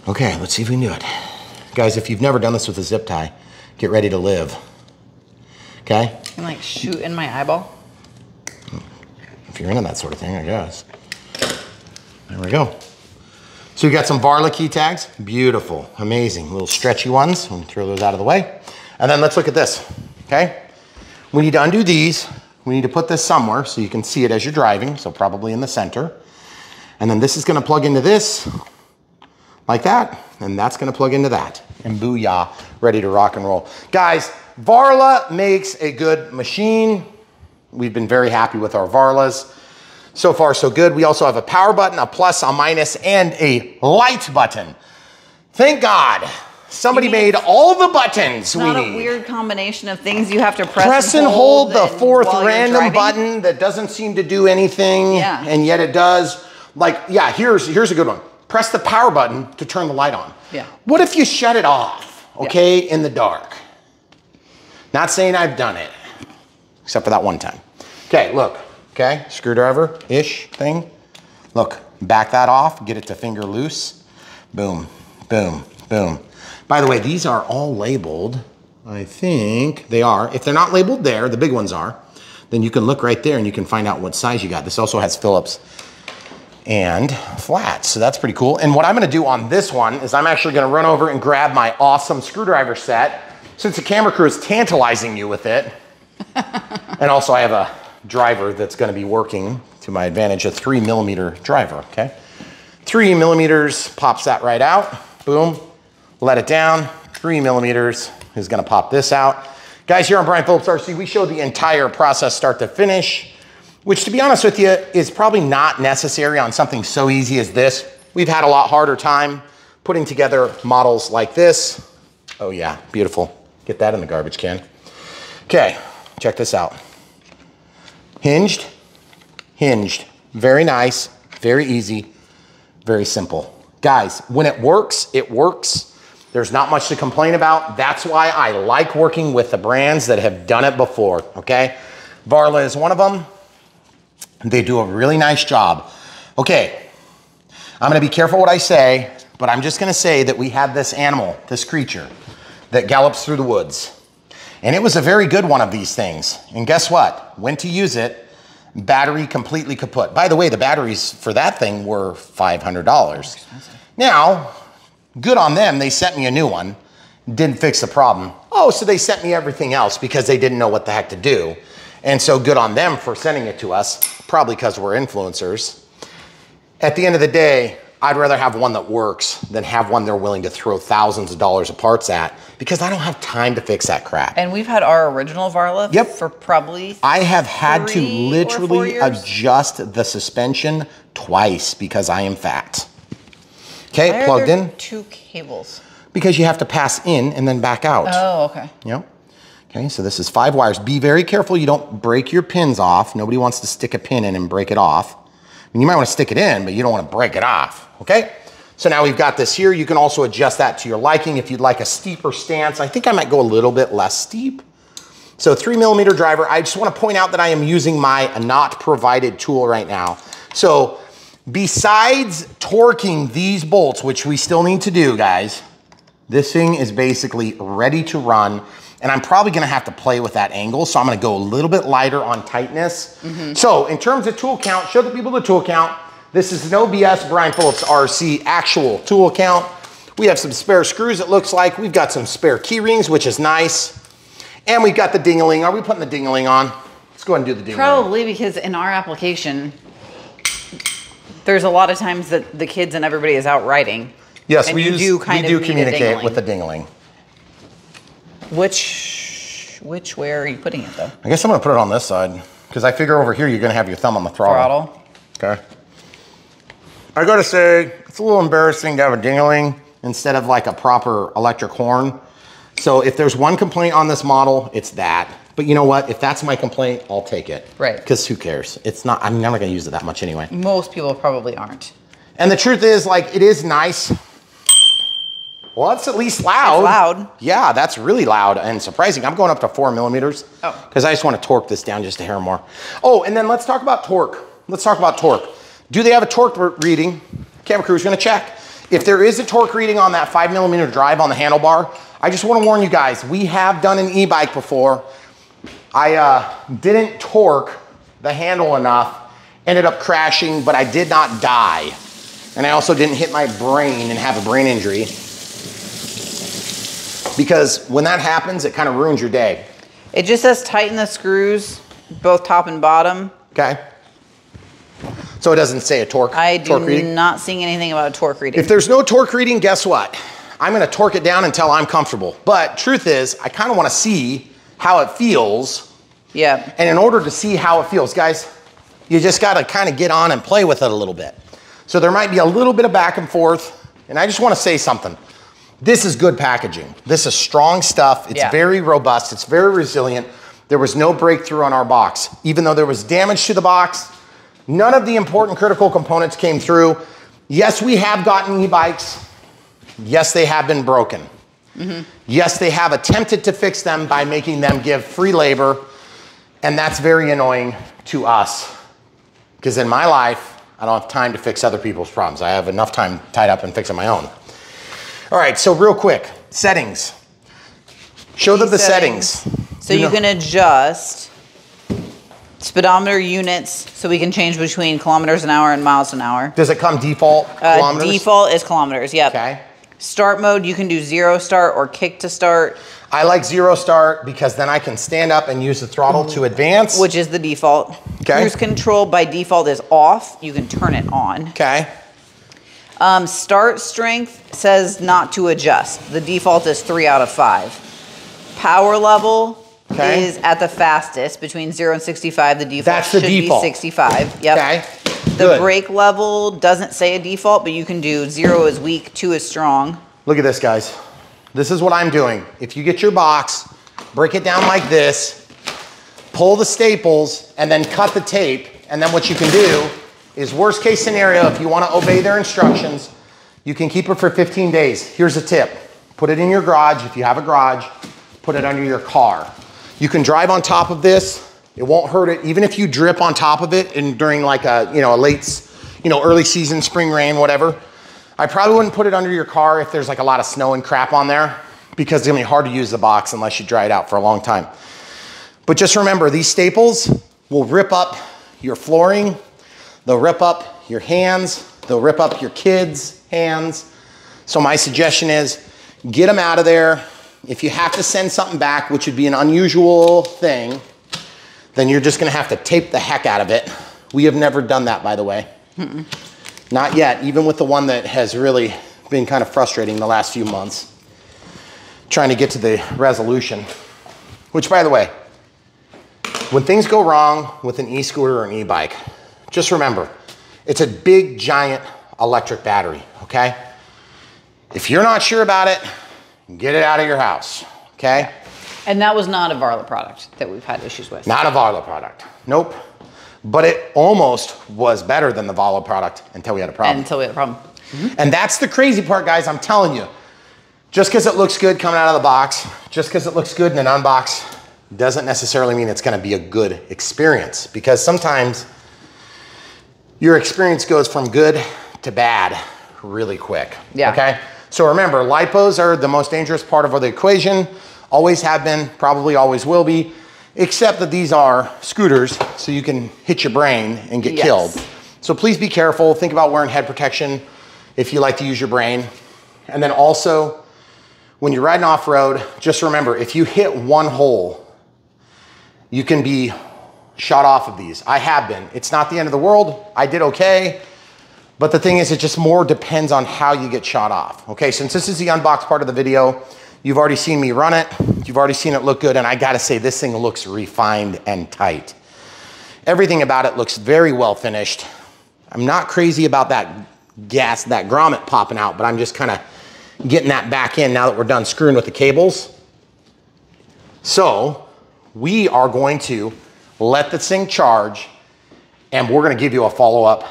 Okay, let's see if we can do it. Guys, if you've never done this with a zip tie, get ready to live. Okay? And like shoot in my eyeball? If you're into that sort of thing, I guess. There we go. So we got some Varla key tags. Beautiful, amazing, little stretchy ones. I'm gonna throw those out of the way. And then let's look at this, okay? We need to undo these. We need to put this somewhere so you can see it as you're driving, so probably in the center. And then this is gonna plug into this, like that, and that's gonna plug into that. And booyah, ready to rock and roll. Guys, Varla makes a good machine. We've been very happy with our Varlas. So far, so good. We also have a power button, a plus, a minus, and a light button. Thank God. Somebody made all the buttons we need. Not a weird combination of things you have to press and hold the fourth random button that doesn't seem to do anything, and yet it does. Like, yeah, here's a good one. Press the power button to turn the light on. Yeah. What if you shut it off, okay, in the dark? Not saying I've done it, except for that one time. Okay, look, okay, screwdriver-ish thing. Look, back that off, get it to finger loose. Boom, boom, boom. By the way, these are all labeled. I think they are. If they're not labeled there, the big ones are. then you can look right there and you can find out what size you got. This also has Phillips and flats, so that's pretty cool. And what I'm gonna do on this one is I'm actually gonna run over and grab my awesome screwdriver set, since the camera crew is tantalizing you with it. And also I have a driver that's gonna be working to my advantage, a 3mm driver, okay? 3 millimeters, pops that right out, boom, let it down. 3mm is gonna pop this out. Guys, here on Brian Phillips RC, we show the entire process start to finish, which to be honest with you, is probably not necessary on something so easy as this. We've had a lot harder time putting together models like this. Oh yeah, beautiful. Get that in the garbage can. Okay, check this out. Hinged, hinged. Very nice, very easy, very simple. Guys, when it works, it works. There's not much to complain about. That's why I like working with the brands that have done it before, okay? Varla is one of them. They do a really nice job. Okay, I'm gonna be careful what I say, but I'm just gonna say that we had this animal, this creature, that gallops through the woods. And it was a very good one of these things. And guess what? Went to use it, battery completely kaput. By the way, the batteries for that thing were $500. Now, good on them, they sent me a new one. Didn't fix the problem. Oh, so they sent me everything else because they didn't know what the heck to do. And so good on them for sending it to us, probably because we're influencers. At the end of the day, I'd rather have one that works than have one they're willing to throw thousands of dollars of parts at, because I don't have time to fix that crap. And we've had our original Varla for probably I have had to literally adjust the suspension twice because I am fat. Okay, plugged in. 2 cables. Because you have to pass in and then back out. Oh, okay. Yep. Okay, so this is 5 wires. Be very careful you don't break your pins off. Nobody wants to stick a pin in and break it off. I mean, you might want to stick it in, but you don't want to break it off, okay? So now we've got this here. You can also adjust that to your liking if you'd like a steeper stance. I think I might go a little bit less steep. So 3mm driver. I just want to point out that I am using my not provided tool right now. So besides torquing these bolts, which we still need to do, guys, this thing is basically ready to run. And I'm probably gonna have to play with that angle, so I'm gonna go a little bit lighter on tightness. So in terms of tool count, show the people the tool count. This is no BS Brian Phillips RC actual tool count. We have some spare screws, it looks like. We've got some spare key rings, which is nice. And we've got the ding-a-ling. Are we putting the ding-a-ling on? Let's go ahead and do the ding-a-ling. Probably, because in our application, there's a lot of times that the kids and everybody is out riding. Yes, we do communicate with the ding-a-ling. Which way are you putting it though? I guess I'm gonna put it on this side, because I figure over here you're gonna have your thumb on the throttle. Okay. I gotta say, it's a little embarrassing to have a ding-a-ling instead of like a proper electric horn. So if there's one complaint on this model, it's that. But you know what? If that's my complaint, I'll take it. Right. Because who cares? It's not, I'm never gonna use it that much anyway. Most people probably aren't. And the truth is, like, it is nice. Well, it's at least loud. It's loud. Yeah, that's really loud and surprising. I'm going up to 4mm. Oh. Because I just want to torque this down just a hair more. Oh, and then let's talk about torque. Let's talk about torque. Do they have a torque reading? Camera crew is going to check. If there is a torque reading on that 5mm drive on the handlebar, I just want to warn you guys, we have done an e-bike before. I didn't torque the handle enough, ended up crashing, but I did not die. And I also didn't hit my brain and have a brain injury. Because when that happens, it kind of ruins your day. It just says tighten the screws, both top and bottom. Okay. So it doesn't say a torque reading? I do not seeing anything about a torque reading. If there's no torque reading, guess what? I'm gonna torque it down until I'm comfortable. But truth is, I kind of want to see how it feels. Yeah. And in order to see how it feels, guys, you just got to kind of get on and play with it a little bit. So there might be a little bit of back and forth. And I just want to say something. This is good packaging. This is strong stuff. It's very robust. It's very resilient. There was no breakthrough on our box. Even though there was damage to the box, none of the important critical components came through. Yes, we have gotten e-bikes. Yes, they have been broken. Yes, they have attempted to fix them by making them give free labor. And that's very annoying to us. Because in my life, I don't have time to fix other people's problems. I have enough time tied up in fixing my own. All right, so real quick, settings. Show them the settings. So you can adjust Speedometer units, so we can change between kilometers an hour and miles an hour. Does it come default kilometers? Default is kilometers, yep. Okay. Start mode, you can do 0 start or kick to start. I like 0 start because then I can stand up and use the throttle to advance. Which is the default. Okay. Cruise control by default is off. You can turn it on. Okay. Start strength says not to adjust. The default is 3 out of 5. Power level is at the fastest, between 0 and 65. The default should be 65. Yep. Okay. The brake level doesn't say a default, but you can do 0 is weak, 2 is strong. Look at this, guys. This is what I'm doing. If you get your box, break it down like this, pull the staples, and then cut the tape. And then what you can do is, worst case scenario, if you want to obey their instructions, you can keep it for 15 days. Here's a tip. Put it in your garage. If you have a garage, put it under your car. You can drive on top of this. It won't hurt it. Even if you drip on top of it and during like a late, early season, spring rain, whatever, I probably wouldn't put it under your car if there's like a lot of snow and crap on there, because it's gonna be hard to use the box unless you dry it out for a long time. But just remember, these staples will rip up your flooring. They'll rip up your hands. They'll rip up your kids' hands. So my suggestion is, get them out of there. If you have to send something back, which would be an unusual thing, then you're just gonna have to tape the heck out of it. We have never done that, by the way. Not yet, even with the one that has really been kind of frustrating the last few months, trying to get to the resolution. Which, by the way, when things go wrong with an e-scooter or an e-bike, just remember, it's a big, giant electric battery, okay? If you're not sure about it, get it out of your house, okay? And that was not a Varla product that we've had issues with. Not a Varla product, nope. But it almost was better than the Varla product until we had a problem. And that's the crazy part, guys, I'm telling you. Just because it looks good coming out of the box, just because it looks good in an unbox, doesn't necessarily mean it's gonna be a good experience, because sometimes your experience goes from good to bad really quick, okay? So remember, lipos are the most dangerous part of the equation, always have been, probably always will be, except that these are scooters, so you can hit your brain and get killed. So please be careful, think about wearing head protection if you like to use your brain. And then also, when you're riding off-road, just remember, if you hit one hole, you can be shot off of these. I have been. It's not the end of the world. I did okay. But the thing is, it just more depends on how you get shot off. Okay, since this is the unbox part of the video, you've already seen me run it. You've already seen it look good. And I gotta say, this thing looks refined and tight. Everything about it looks very well finished. I'm not crazy about that gas, that grommet popping out, but I'm just kind of getting that back in now that we're done screwing with the cables. So we are going to let this thing charge, and we're gonna give you a follow-up.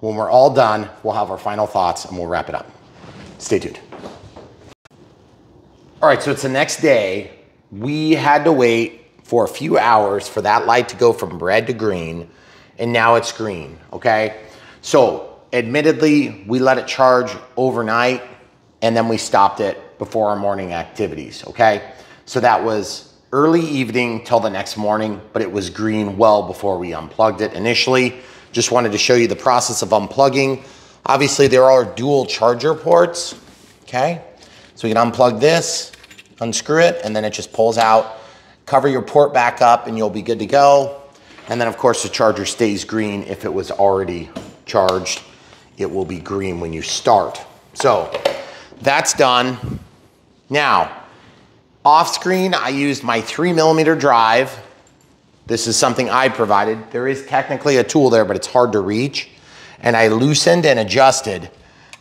When we're all done, we'll have our final thoughts and we'll wrap it up. Stay tuned. All right, so it's the next day. We had to wait for a few hours for that light to go from red to green, and now it's green, okay? So admittedly, we let it charge overnight, and then we stopped it before our morning activities, okay? So that was early evening till the next morning, but it was green well before we unplugged it initially. Just wanted to show you the process of unplugging. Obviously, there are dual charger ports, okay? So we can unplug this, unscrew it, and then it just pulls out. Cover your port back up and you'll be good to go. And then of course the charger stays green if it was already charged. It will be green when you start. So that's done. Now, off screen, I used my 3mm drive. This is something I provided. There is technically a tool there, but it's hard to reach. And I loosened and adjusted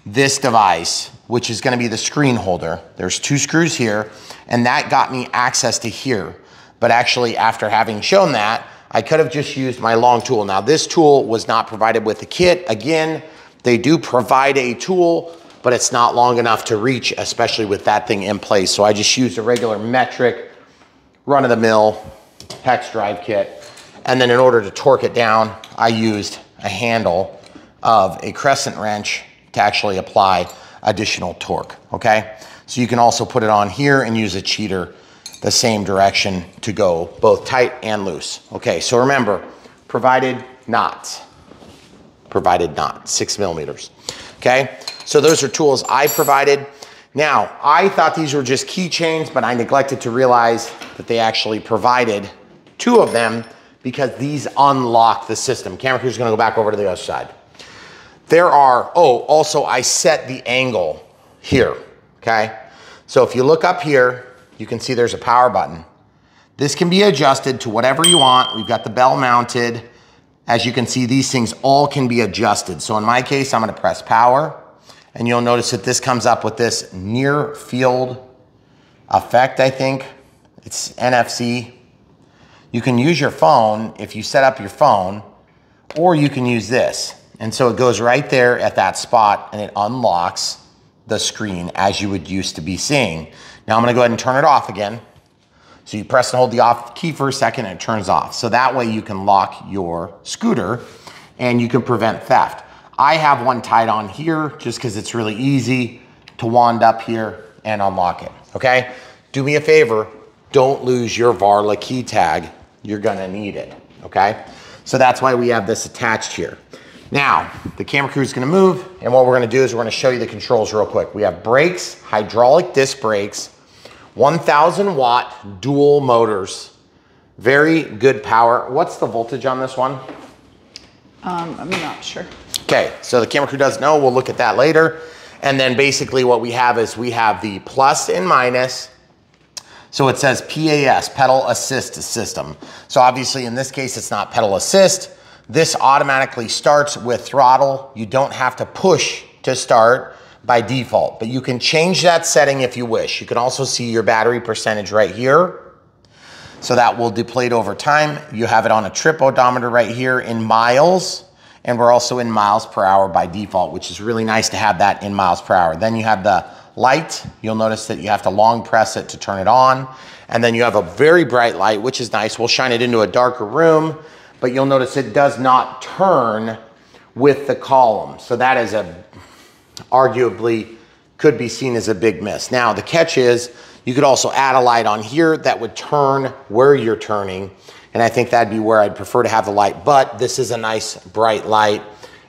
this device, which is gonna be the screen holder. There's 2 screws here, and that got me access to here. But actually, after having shown that, I could have just used my long tool. Now, this tool was not provided with the kit. Again, they do provide a tool, but it's not long enough to reach, especially with that thing in place. So I just used a regular metric, run-of-the-mill hex drive kit. And then in order to torque it down, I used a handle of a crescent wrench to actually apply additional torque, okay? So you can also put it on here and use a cheater the same direction to go both tight and loose. Okay, so remember, provided not. Provided not, 6 millimeters. Okay, so those are tools I provided. Now, I thought these were just keychains, but I neglected to realize that they actually provided 2 of them because these unlock the system. Camera crew's gonna go back over to the other side. There are, oh, also I set the angle here, okay? So if you look up here, you can see there's a power button. This can be adjusted to whatever you want. We've got the bell mounted. As you can see, these things all can be adjusted. So in my case, I'm gonna press power, and you'll notice that this comes up with this near field effect, I think. It's NFC. You can use your phone if you set up your phone, or you can use this. And so it goes right there at that spot and it unlocks the screen as you would used to be seeing. Now I'm gonna go ahead and turn it off again. So you press and hold the off key for a second and it turns off. So that way you can lock your scooter and you can prevent theft. I have one tied on here just because it's really easy to wand up here and unlock it, okay? Do me a favor, don't lose your Varla key tag. You're gonna need it, okay? So that's why we have this attached here. Now, the camera crew is gonna move, and what we're gonna do is we're gonna show you the controls real quick. We have brakes, hydraulic disc brakes, 1,000 watt dual motors, very good power. What's the voltage on this one? I'm not sure. Okay, so the camera crew doesn't know, we'll look at that later. And then basically what we have is we have the plus and minus. So it says PAS, pedal assist system. So obviously in this case, it's not pedal assist. This automatically starts with throttle. You don't have to push to start by default, but you can change that setting if you wish. You can also see your battery percentage right here. So that will deplete over time. You have it on a trip odometer right here in miles, and we're also in miles per hour by default, which is really nice to have that in miles per hour. Then you have the light. You'll notice that you have to long press it to turn it on. And then you have a very bright light, which is nice. We'll shine it into a darker room, but you'll notice it does not turn with the column. So that is arguably could be seen as a big miss. Now the catch is you could also add a light on here that would turn where you're turning. And I think that'd be where I'd prefer to have the light, but this is a nice bright light.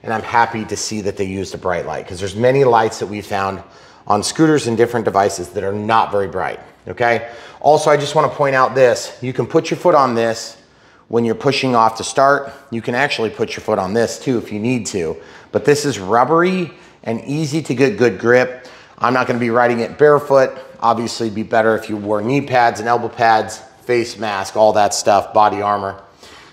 And I'm happy to see that they used a bright light because there's many lights that we found on scooters and different devices that are not very bright, okay? Also, I just wanna point out this. You can put your foot on this when you're pushing off to start. You can actually put your foot on this too if you need to, but this is rubbery and easy to get good grip. I'm not gonna be riding it barefoot. Obviously it'd be better if you wore knee pads and elbow pads, face mask, all that stuff, body armor,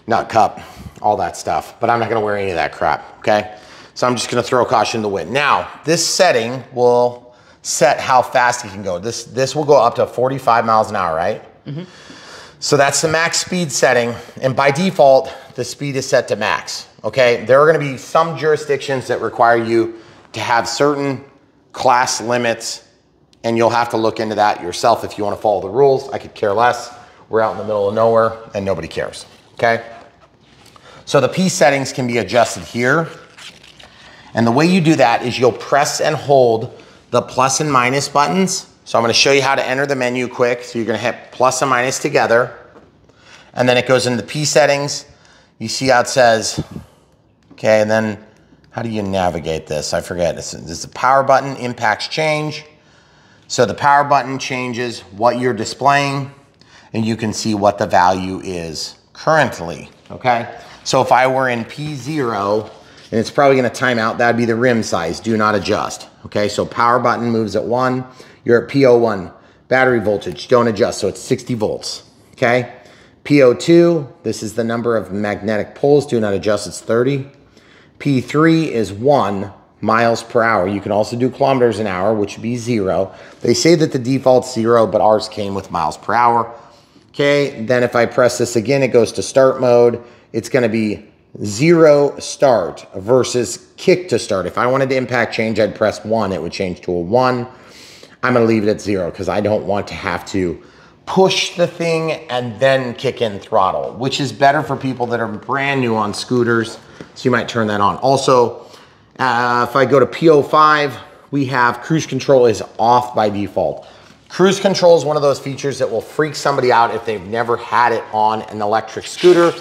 nut cup, all that stuff. But I'm not gonna wear any of that crap, okay? So I'm just gonna throw caution to the wind. Now, this setting will set how fast you can go. This will go up to 45 miles an hour, right? Mm-hmm. So that's the max speed setting. And by default, the speed is set to max, okay? There are gonna be some jurisdictions that require you to have certain class limits, and you'll have to look into that yourself if you want to follow the rules. I could care less. We're out in the middle of nowhere and nobody cares, okay? So the P settings can be adjusted here. And the way you do that is you'll press and hold the plus and minus buttons. So I'm gonna show you how to enter the menu quick. So you're gonna hit plus and minus together. And then it goes into the P settings. You see how it says, okay, and then how do you navigate this? I forget. This is the power button, impacts change. So the power button changes what you're displaying, and you can see what the value is currently, okay? So if I were in P0, and it's probably gonna time out, that'd be the rim size, do not adjust, okay? So power button moves at 1, you're at P01. Battery voltage, don't adjust, so it's 60 volts, okay? P02, this is the number of magnetic poles, do not adjust, it's 30. P3 is 1 miles per hour. You can also do kilometers an hour, which would be 0. They say that the default's 0, but ours came with miles per hour. Okay, then if I press this again, it goes to start mode. It's gonna be 0 start versus kick to start. If I wanted to impact change, I'd press 1, it would change to a 1. I'm gonna leave it at 0 because I don't want to have to push the thing and then kick in throttle, which is better for people that are brand new on scooters. So you might turn that on. Also, if I go to P05, we have cruise control is off by default. Cruise control is one of those features that will freak somebody out if they've never had it on an electric scooter.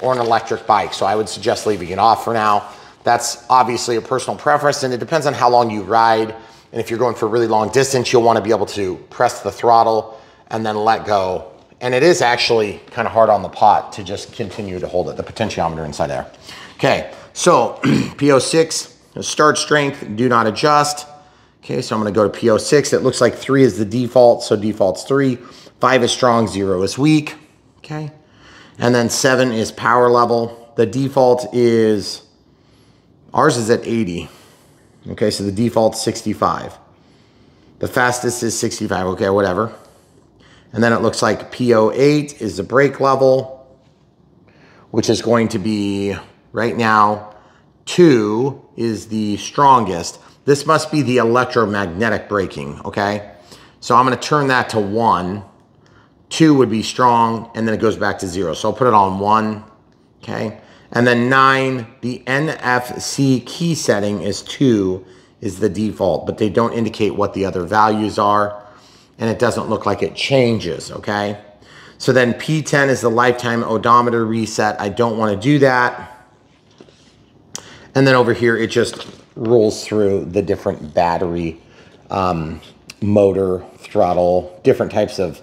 or an electric bike. So I would suggest leaving it off for now. That's obviously a personal preference, and it depends on how long you ride. And if you're going for a really long distance, you'll want to be able to press the throttle and then let go. And it is actually kind of hard on the pot to just continue to hold it, the potentiometer inside there. Okay, so P06, start strength, do not adjust. Okay, so I'm gonna go to P06. It looks like 3 is the default, so default's 3. 5 is strong, 0 is weak. Okay, and then 7 is power level. The default is, ours is at 80. Okay, so the default's 65. The fastest is 65, okay, whatever. And then it looks like P08 is the brake level, which is going to be, right now, 2 is the strongest. This must be the electromagnetic braking, okay? So I'm gonna turn that to 1. 2 would be strong, and then it goes back to 0. So I'll put it on 1, okay? And then 9, the NFC key setting is 2, is the default, but they don't indicate what the other values are, and it doesn't look like it changes, okay? So then P10 is the lifetime odometer reset. I don't wanna do that. And then over here, it just rolls through the different battery, motor, throttle, different types of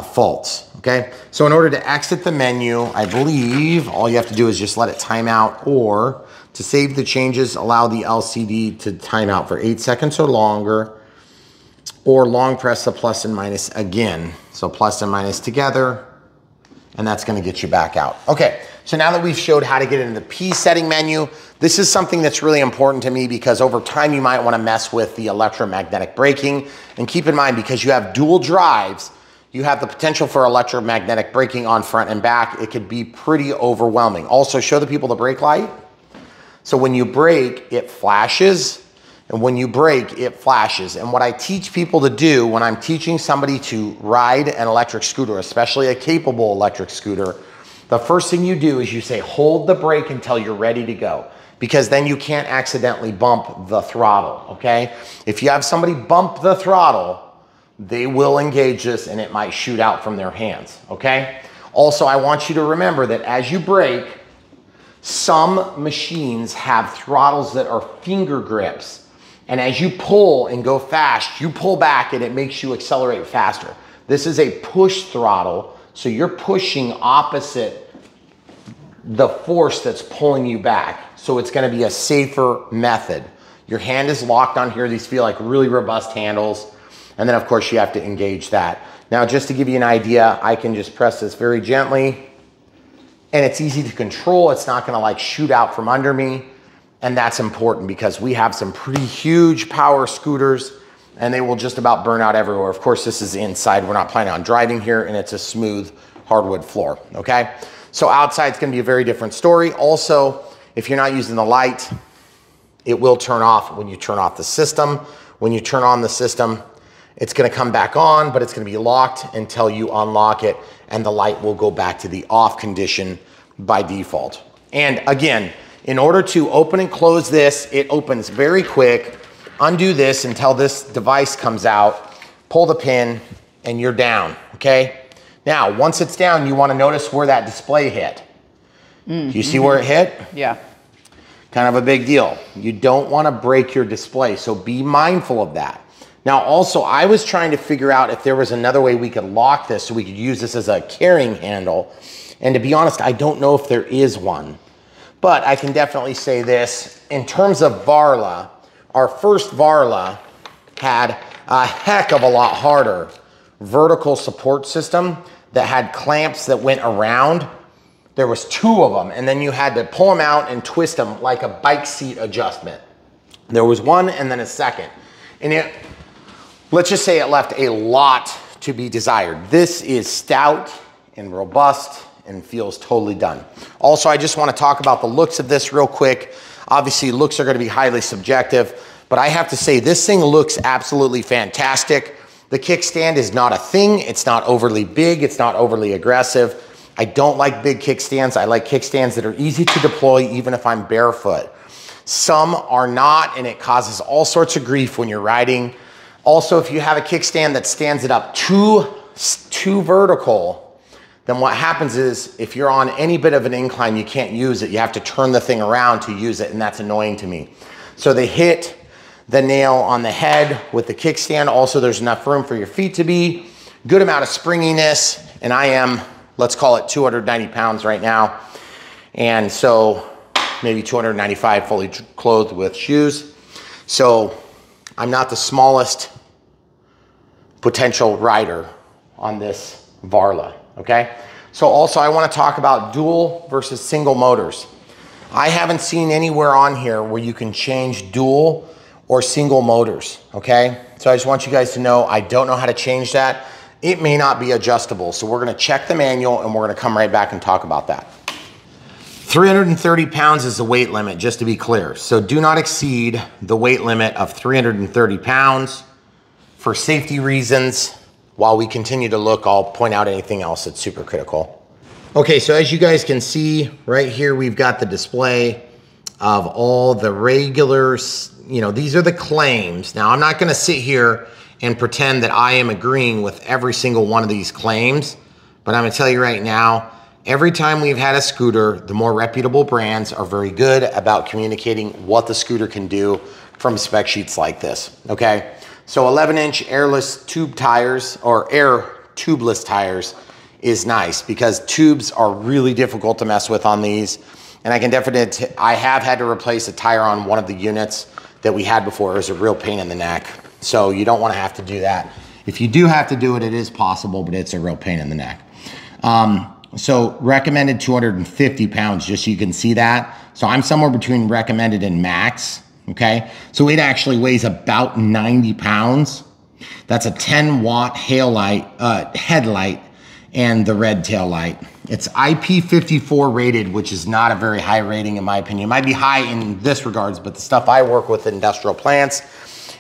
faults, okay? So in order to exit the menu, I believe all you have to do is just let it time out, or to save the changes, allow the LCD to time out for 8 seconds or longer, or long press the plus and minus again. So plus and minus together, and that's gonna get you back out. Okay, so now that we've showed how to get into the P setting menu, this is something that's really important to me because over time you might wanna mess with the electromagnetic braking. And keep in mind, because you have dual drives, you have the potential for electromagnetic braking on front and back. It could be pretty overwhelming. Also, show the people the brake light. So when you brake, it flashes. And when you brake, it flashes. And what I teach people to do when I'm teaching somebody to ride an electric scooter, especially a capable electric scooter, the first thing you do is you say, hold the brake until you're ready to go, because then you can't accidentally bump the throttle, okay? If you have somebody bump the throttle, they will engage this and it might shoot out from their hands, okay? Also, I want you to remember that as you brake, some machines have throttles that are finger grips. And as you pull and go fast, you pull back and it makes you accelerate faster. This is a push throttle, so you're pushing opposite the force that's pulling you back. So it's gonna be a safer method. Your hand is locked on here. These feel like really robust handles. And then of course you have to engage that. Now, just to give you an idea, I can just press this very gently and it's easy to control. It's not gonna like shoot out from under me. And that's important because we have some pretty huge power scooters and they will just about burn out everywhere. Of course, this is inside. We're not planning on driving here and it's a smooth hardwood floor, okay? So outside, it's gonna be a very different story. Also, if you're not using the light, it will turn off when you turn off the system. When you turn on the system, it's gonna come back on, but it's gonna be locked until you unlock it and the light will go back to the off condition by default. And again, in order to open and close this, it opens very quick. Undo this until this device comes out, pull the pin, and you're down, okay? Now, once it's down, you wanna notice where that display hit. Do you see where it hit? Yeah. Kind of a big deal. You don't wanna break your display, so be mindful of that. Now, also, I was trying to figure out if there was another way we could lock this so we could use this as a carrying handle. And to be honest, I don't know if there is one. But I can definitely say this, in terms of Varla, our first Varla had a heck of a lot harder vertical support system that had clamps that went around. There was 2 of them, and then you had to pull them out and twist them like a bike seat adjustment. There was one and then a second. And let's just say it left a lot to be desired. This is stout and robust and feels totally done. Also, I just want to talk about the looks of this real quick. Obviously, looks are going to be highly subjective, but I have to say this thing looks absolutely fantastic. The kickstand is not a thing. It's not overly big. It's not overly aggressive. I don't like big kickstands. I like kickstands that are easy to deploy even if I'm barefoot. Some are not, and it causes all sorts of grief when you're riding. Also, if you have a kickstand that stands it up too vertical, then what happens is if you're on any bit of an incline, you can't use it. You have to turn the thing around to use it, and that's annoying to me. So they hit the nail on the head with the kickstand. Also, there's enough room for your feet to be. Good amount of springiness, and I am, let's call it 290 pounds right now. And so maybe 295 fully clothed with shoes. So I'm not the smallest potential rider on this Varla, okay? So also I wanna talk about dual versus single motors. I haven't seen anywhere on here where you can change dual or single motors, okay? So I just want you guys to know, I don't know how to change that. It may not be adjustable. So we're gonna check the manual and we're gonna come right back and talk about that. 330 pounds is the weight limit, just to be clear. So do not exceed the weight limit of 330 pounds. For safety reasons, while we continue to look, I'll point out anything else that's super critical. Okay, so as you guys can see, right here, we've got the display of all the regulars. You know, these are the claims. Now, I'm not gonna sit here and pretend that I am agreeing with every single one of these claims, but I'm gonna tell you right now, every time we've had a scooter, the more reputable brands are very good about communicating what the scooter can do from spec sheets like this, okay? So 11-inch airless tube tires or air tubeless tires is nice because tubes are really difficult to mess with on these. And I can definitely, I have had to replace a tire on one of the units that we had before. It was a real pain in the neck. So you don't wanna have to do that. If you do have to do it, it is possible, but it's a real pain in the neck. So recommended 250 pounds, just so you can see that. So I'm somewhere between recommended and max, okay? So it actually weighs about 90 pounds. That's a 10-watt headlight and the red tail light. It's IP54 rated, which is not a very high rating in my opinion. It might be high in this regards, but the stuff I work with in industrial plants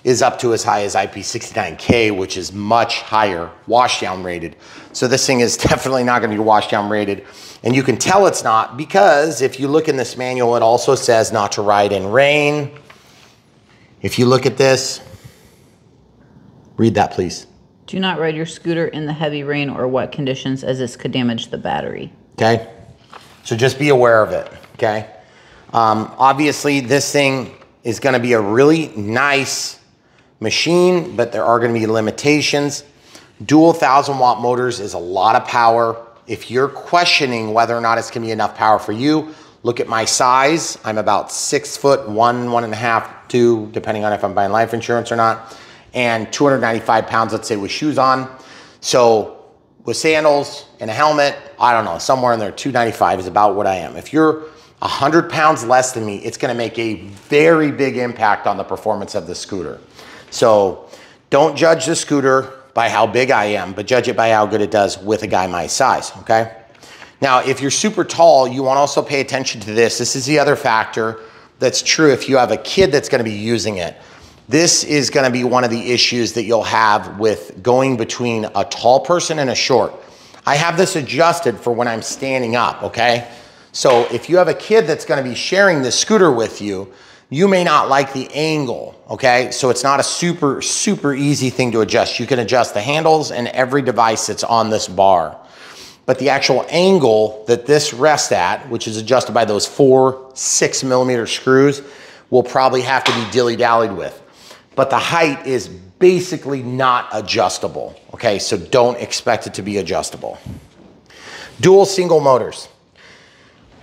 is up to as high as IP69K, which is much higher washdown rated. So this thing is definitely not gonna be washdown rated. And you can tell it's not because if you look in this manual, it also says not to ride in rain. If you look at this, read that please. Do not ride your scooter in the heavy rain or wet conditions as this could damage the battery. Okay, so just be aware of it, okay? Obviously this thing is gonna be a really nice machine, but there are gonna be limitations. Dual 1,000-watt motors is a lot of power. If you're questioning whether or not it's gonna be enough power for you, look at my size. I'm about 6 foot, 1.5, 2, depending on if I'm buying life insurance or not, and 295 pounds, let's say, with shoes on. So with sandals and a helmet, I don't know, somewhere in there, 295 is about what I am. If you're 100 pounds less than me, it's gonna make a very big impact on the performance of the scooter. So don't judge the scooter by how big I am, but judge it by how good it does with a guy my size, okay? Now, if you're super tall, you wanna also pay attention to this. This is the other factor that's true if you have a kid that's gonna be using it. This is gonna be one of the issues that you'll have with going between a tall person and a short. I have this adjusted for when I'm standing up, okay? So if you have a kid that's gonna be sharing this scooter with you, you may not like the angle, okay? So it's not a super easy thing to adjust. You can adjust the handles and every device that's on this bar. But the actual angle that this rests at, which is adjusted by those 4 6mm screws, will probably have to be dilly-dallied with. But the height is basically not adjustable, okay? So don't expect it to be adjustable. Dual single motors.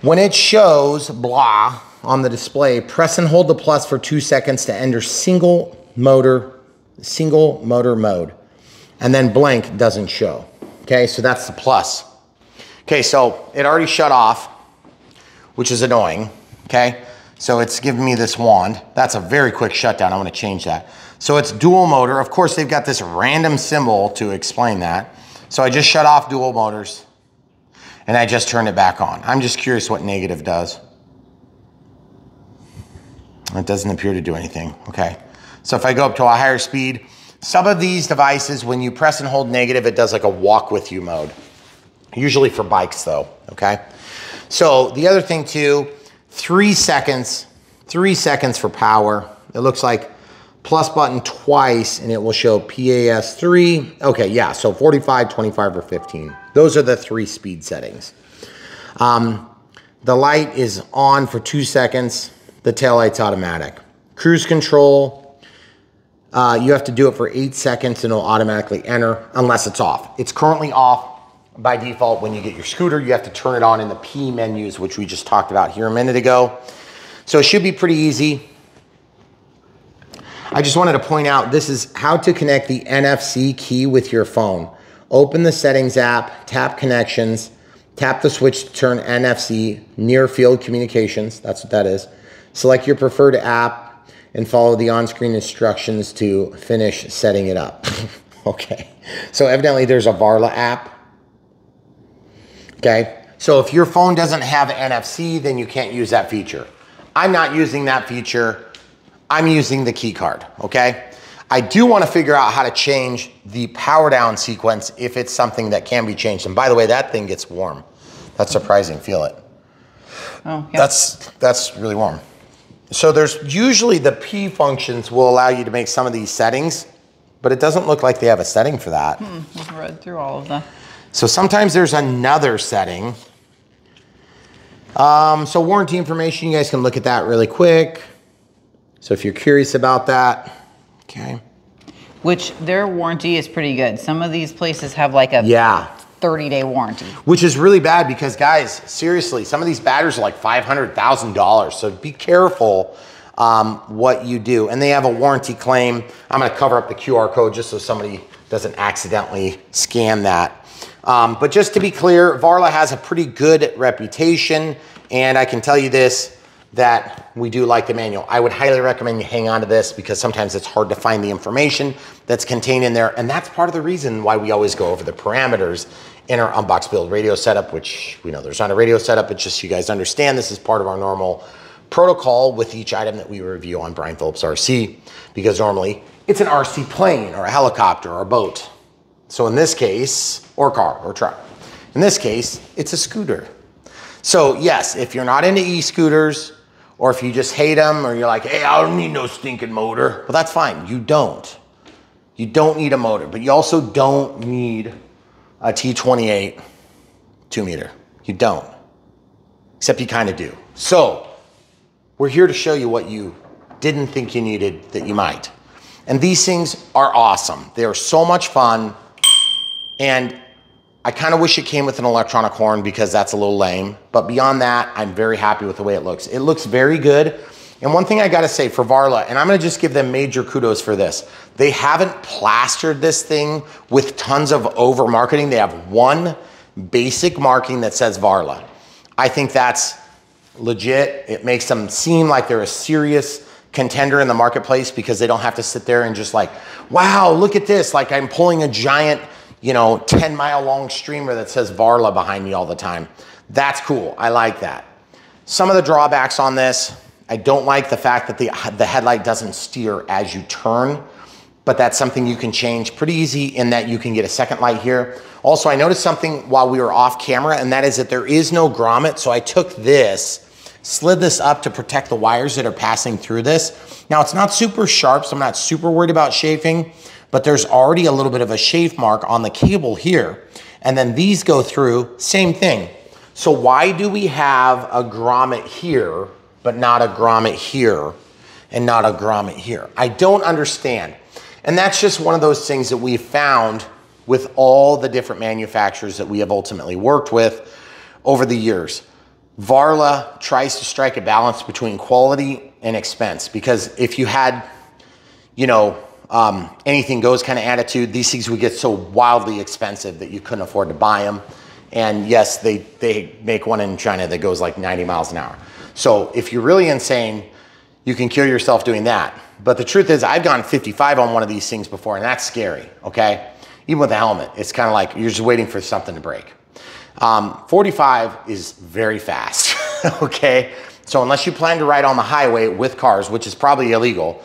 When it shows blah on the display, press and hold the plus for 2 seconds to enter single motor mode. And then blank doesn't show, okay? So that's the plus. Okay, so it already shut off, which is annoying, okay? So it's giving me this wand. That's a very quick shutdown. I want to change that. So it's dual motor. Of course, they've got this random symbol to explain that. So I just shut off dual motors and I just turned it back on. I'm just curious what negative does. It doesn't appear to do anything, okay? So if I go up to a higher speed, some of these devices, when you press and hold negative, it does like a walk with you mode. Usually for bikes though, okay? So the other thing too, 3 seconds for power. It looks like plus button twice and it will show PAS3. Okay, yeah, so 45, 25, or 15. Those are the 3 speed settings. The light is on for 2 seconds. The taillight's automatic. Cruise control, you have to do it for 8 seconds and it'll automatically enter unless it's off. It's currently off by default. When you get your scooter, you have to turn it on in the P menus, which we just talked about here a minute ago. So it should be pretty easy. I just wanted to point out, this is how to connect the NFC key with your phone. Open the settings app, tap connections, tap the switch to turn NFC near field communications. That's what that is. Select your preferred app and follow the on-screen instructions to finish setting it up. Okay, so evidently there's a Varla app. Okay, so if your phone doesn't have NFC, then you can't use that feature. I'm not using that feature. I'm using the key card, okay? I do want to figure out how to change the power down sequence if it's something that can be changed. And by the way, that thing gets warm. That's surprising, feel it. Oh, yeah. That's really warm. So there's usually the P functions will allow you to make some of these settings, but it doesn't look like they have a setting for that. I've read through all of them. So sometimes there's another setting. So warranty information, you guys can look at that really quick. So if you're curious about that, okay. Which their warranty is pretty good. Some of these places have like a 30-day warranty. Which is really bad because guys, seriously, some of these batteries are like $500,000. So be careful what you do. And they have a warranty claim. I'm gonna cover up the QR code just so somebody doesn't accidentally scan that. But just to be clear, Varla has a pretty good reputation, and I can tell you this, that we do like the manual. I would highly recommend you hang on to this because sometimes it's hard to find the information that's contained in there, and that's part of the reason why we always go over the parameters in our Unbox Build radio setup, which we know there's not a radio setup, it's just so you guys understand this is part of our normal protocol with each item that we review on Brian Phillips RC, because normally it's an RC plane or a helicopter or a boat. So in this case, or car or truck. In this case, it's a scooter. So yes, if you're not into e-scooters, or if you just hate them, or you're like, hey, I don't need no stinking motor, well, that's fine, you don't. You don't need a motor, but you also don't need a T28 2-meter. You don't, except you kind of do. So we're here to show you what you didn't think you needed that you might. And these things are awesome. They are so much fun. And I kind of wish it came with an electronic horn because that's a little lame. But beyond that, I'm very happy with the way it looks. It looks very good. And one thing I gotta say for Varla, and I'm gonna just give them major kudos for this, they haven't plastered this thing with tons of over marketing. They have one basic marking that says Varla. I think that's legit. It makes them seem like they're a serious contender in the marketplace because they don't have to sit there and just like, wow, look at this. Like I'm pulling a giant, 10-mile long streamer that says Varla behind me all the time. That's cool, I like that. Some of the drawbacks on this, I don't like the fact that the headlight doesn't steer as you turn, but that's something you can change pretty easy in that you can get a second light here. Also, I noticed something while we were off camera, and that is that there is no grommet. So I took this, slid this up to protect the wires that are passing through this. Now it's not super sharp, so I'm not super worried about chafing, but there's already a little bit of a chafe mark on the cable here. And then these go through, same thing. So why do we have a grommet here, but not a grommet here, and not a grommet here? I don't understand. And that's just one of those things that we've found with all the different manufacturers that we have ultimately worked with over the years. Varla tries to strike a balance between quality and expense, because if you had, anything goes kind of attitude, these things would get so wildly expensive that you couldn't afford to buy them. And yes, they make one in China that goes like 90 miles an hour. So if you're really insane, you can kill yourself doing that. But the truth is, I've gone 55 on one of these things before, and that's scary, okay? Even with a helmet, it's kind of like you're just waiting for something to break. 45 is very fast, okay? So unless you plan to ride on the highway with cars, which is probably illegal,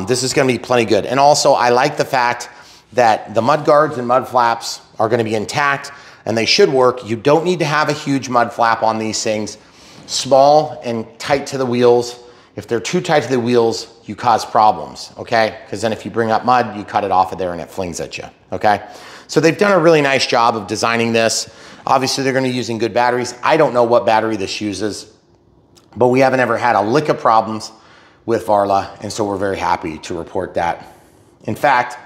this is gonna be plenty good. And also, I like the fact that the mud guards and mud flaps are gonna be intact, and they should work. You don't need to have a huge mud flap on these things. Small and tight to the wheels. If they're too tight to the wheels, you cause problems, okay? Because then if you bring up mud, you cut it off of there and it flings at you, okay? So they've done a really nice job of designing this. Obviously, they're gonna be using good batteries. I don't know what battery this uses, but we haven't ever had a lick of problems with Varla, and so we're very happy to report that. In fact,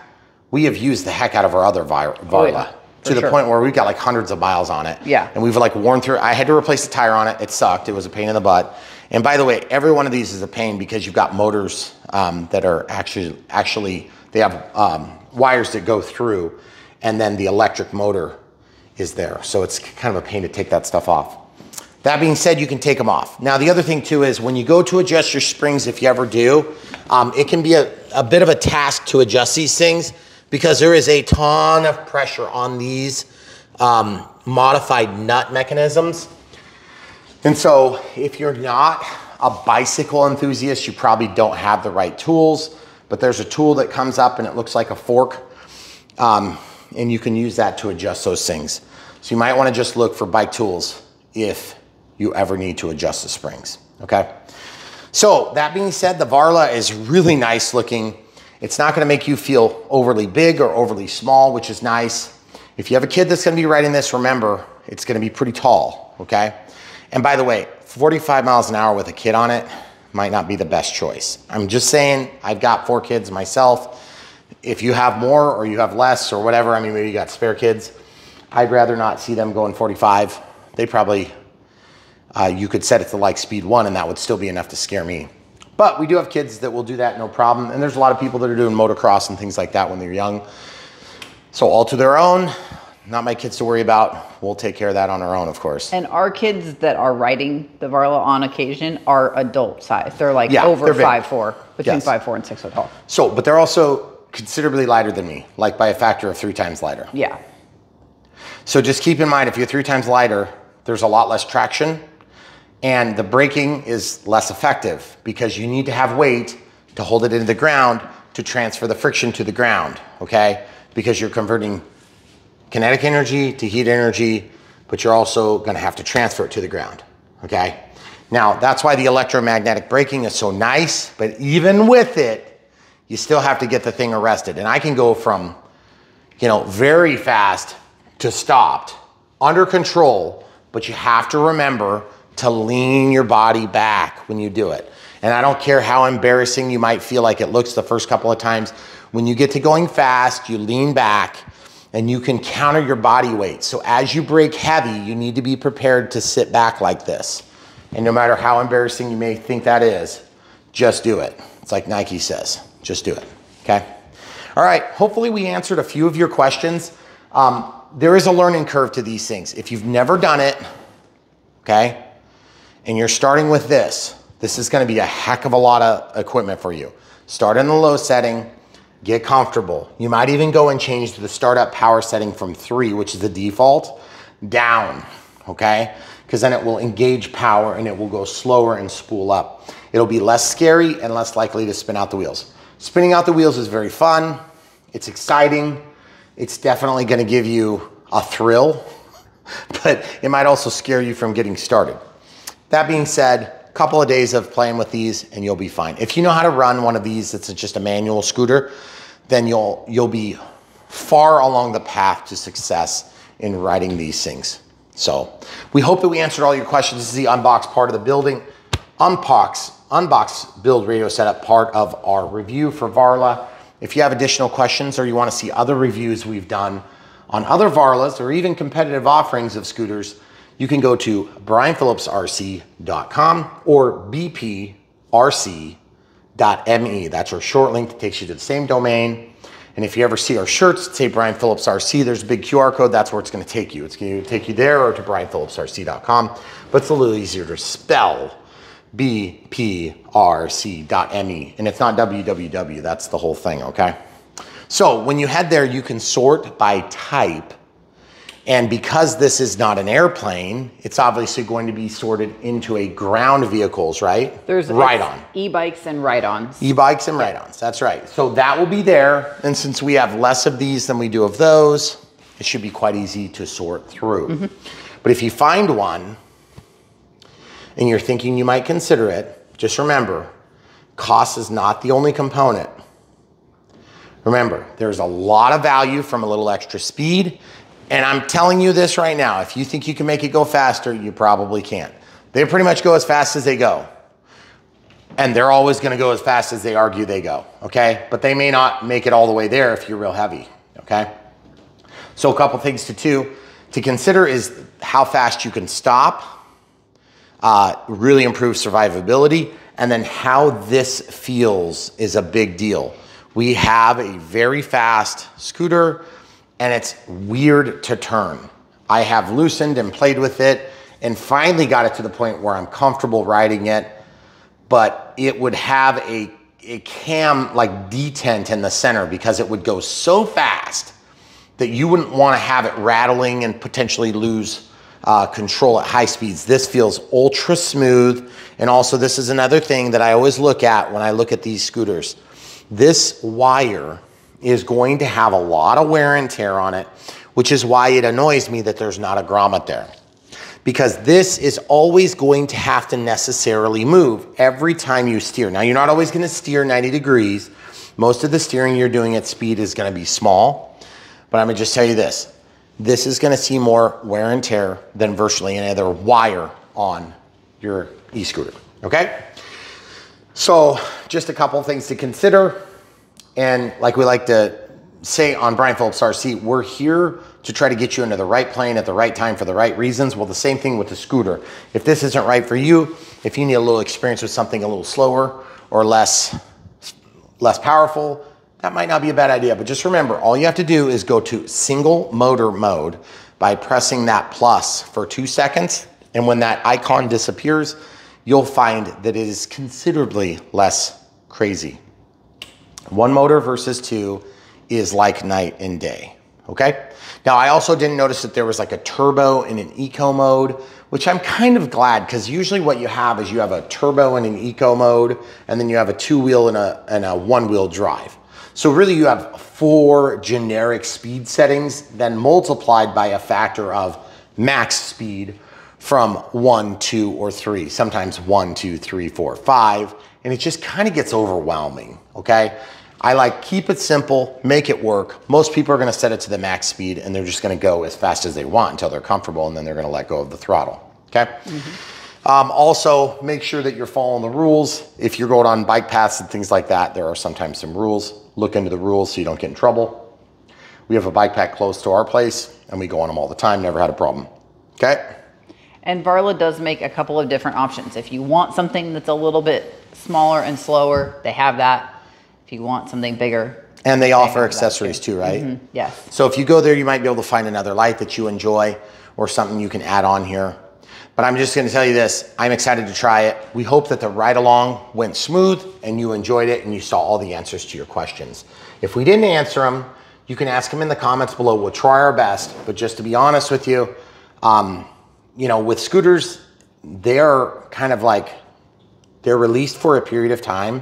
we have used the heck out of our other Varla to the point where we've got like hundreds of miles on it. Yeah. And we've like worn through, I had to replace the tire on it. It sucked. It was a pain in the butt. And by the way, every one of these is a pain because you've got motors that are actually they have wires that go through, and then the electric motor is there. So it's kind of a pain to take that stuff off. That being said, you can take them off. Now, the other thing too is when you go to adjust your springs, if you ever do, it can be a bit of a task to adjust these things because there is a ton of pressure on these modified nut mechanisms. And so if you're not a bicycle enthusiast, you probably don't have the right tools, but there's a tool that comes up and it looks like a fork, and you can use that to adjust those things. So you might want to just look for bike tools if you ever need to adjust the springs, okay? So that being said, the Varla is really nice looking. It's not gonna make you feel overly big or overly small, which is nice. If you have a kid that's gonna be riding this, remember, it's gonna be pretty tall, okay? And by the way, 45 miles an hour with a kid on it might not be the best choice. I'm just saying, I've got 4 kids myself. If you have more or you have less or whatever, I mean, maybe you got spare kids, I'd rather not see them going 45. They probably, you could set it to like speed 1 and that would still be enough to scare me. But we do have kids that will do that, no problem. And there's a lot of people that are doing motocross and things like that when they're young. So all to their own, not my kids to worry about. We'll take care of that on our own, of course. And our kids that are riding the Varla on occasion are adult size. They're like over 5'4", between 5'4" and 6 foot tall. So, but they're also considerably lighter than me, like by a factor of 3 times lighter. Yeah. So just keep in mind, if you're 3 times lighter, there's a lot less traction and the braking is less effective because you need to have weight to hold it into the ground to transfer the friction to the ground, okay? Because you're converting kinetic energy to heat energy, but you're also gonna have to transfer it to the ground, okay? Now, that's why the electromagnetic braking is so nice, but even with it, you still have to get the thing arrested. And I can go from, you know, very fast to stopped, under control, but you have to remember to lean your body back when you do it. And I don't care how embarrassing you might feel like it looks the first couple of times, when you get to going fast, you lean back and you can counter your body weight. So as you brake heavy, you need to be prepared to sit back like this. And no matter how embarrassing you may think that is, just do it. It's like Nike says, just do it, okay? All right, hopefully we answered a few of your questions. There is a learning curve to these things. If you've never done it, okay, and you're starting with this is gonna be a heck of a lot of equipment for you. Start in the low setting, get comfortable. You might even go and change the startup power setting from 3, which is the default, down, okay? Because then it will engage power and it will go slower and spool up. It'll be less scary and less likely to spin out the wheels. Spinning out the wheels is very fun. It's exciting. It's definitely gonna give you a thrill, but it might also scare you from getting started. That being said, a couple of days of playing with these and you'll be fine. If you know how to run one of these that's just a manual scooter, then you'll be far along the path to success in riding these things. So we hope that we answered all your questions. This is the Unbox part of the building. Unbox build radio setup part of our review for Varla. If you have additional questions or you want to see other reviews we've done on other Varlas or even competitive offerings of scooters, you can go to brianphillipsrc.com or bprc.me. That's our short link that takes you to the same domain. And if you ever see our shirts that say Brian Phillips RC, there's a big QR code. That's where it's going to take you. It's going to take you there or to brianphillipsrc.com. But it's a little easier to spell, bprc.me. And it's not www. That's the whole thing, okay? So when you head there, you can sort by type. And because this is not an airplane, it's obviously going to be sorted into a ground vehicles, right? There's ride-on. E-bikes and ride-ons. E-bikes and ride-ons, that's right. So that will be there. And since we have less of these than we do of those, it should be quite easy to sort through. Mm-hmm. But if you find one and you're thinking you might consider it, just remember, Cost is not the only component. Remember, there's a lot of value from a little extra speed. And I'm telling you this right now, if you think you can make it go faster, you probably can't. They pretty much go as fast as they go. And they're always gonna go as fast as they argue they go, okay? But they may not make it all the way there if you're real heavy, okay? So a couple things to consider is how fast you can stop, really improve survivability, and then how this feels is a big deal. We have a very fast scooter and it's weird to turn. I have loosened and played with it and finally got it to the point where I'm comfortable riding it, but it would have a cam like detent in the center because it would go so fast that you wouldn't want to have it rattling and potentially lose control at high speeds. This feels ultra smooth. And also this is another thing that I always look at when I look at these scooters. This wire is going to have a lot of wear and tear on it, which is why it annoys me that there's not a grommet there. Because this is always going to have to necessarily move every time you steer. Now, you're not always gonna steer 90 degrees. Most of the steering you're doing at speed is gonna be small, but I'm gonna just tell you this. This is gonna see more wear and tear than virtually any other wire on your e-scooter, okay? So just a couple things to consider. And like we like to say on Brian Phillips RC, we're here to try to get you into the right plane at the right time for the right reasons. Well, the same thing with the scooter. If this isn't right for you, if you need a little experience with something a little slower or less powerful, that might not be a bad idea. But just remember, all you have to do is go to single motor mode by pressing that plus for 2 seconds. And when that icon disappears, you'll find that it is considerably less crazy. One motor versus two is like night and day, okay? Now, I also didn't notice that there was like a turbo in an eco mode, which I'm kind of glad because usually what you have is you have a turbo in an eco mode and then you have a 2-wheel and a 1-wheel drive. So really you have 4 generic speed settings then multiplied by a factor of max speed from 1, 2, or 3, sometimes 1, 2, 3, 4, 5, and it just kind of gets overwhelming, okay? I like keep it simple, make it work. Most people are gonna set it to the max speed and they're just gonna go as fast as they want until they're comfortable and then they're gonna let go of the throttle, okay? Also, make sure that you're following the rules. If you're going on bike paths and things like that, there are sometimes some rules. Look into the rules so you don't get in trouble. We have a bike path close to our place and we go on them all the time, never had a problem, okay? And Varla does make a couple of different options. If you want something that's a little bit smaller and slower, they have that. If you want something bigger. And they offer accessories too, right? Yes. So if you go there, you might be able to find another light that you enjoy or something you can add on here. But I'm just gonna tell you this, I'm excited to try it. We hope that the ride along went smooth and you enjoyed it and you saw all the answers to your questions. If we didn't answer them, you can ask them in the comments below. We'll try our best, but just to be honest with you, you know, with scooters, they're kind of like, they're released for a period of time.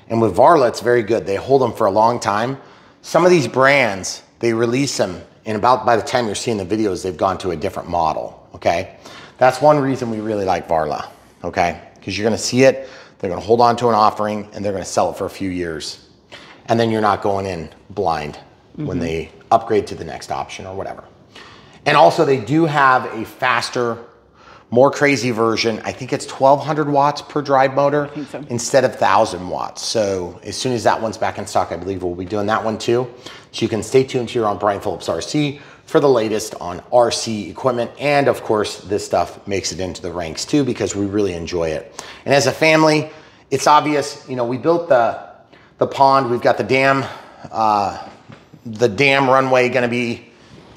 And with Varla, it's very good. They hold them for a long time. Some of these brands, they release them and about by the time you're seeing the videos, they've gone to a different model, okay? That's one reason we really like Varla, okay? Because you're gonna see it, they're gonna hold on to an offering and they're gonna sell it for a few years. And then you're not going in blind when they upgrade to the next option or whatever. And also they do have a faster, more crazy version. I think it's 1200 watts per drive motor instead of 1000 watts. So as soon as that one's back in stock, I believe we'll be doing that one too. So you can stay tuned here on Brian Phillips RC for the latest on RC equipment. And of course, this stuff makes it into the ranks too because we really enjoy it. And as a family, it's obvious, you know, we built the pond, we've got the dam runway gonna be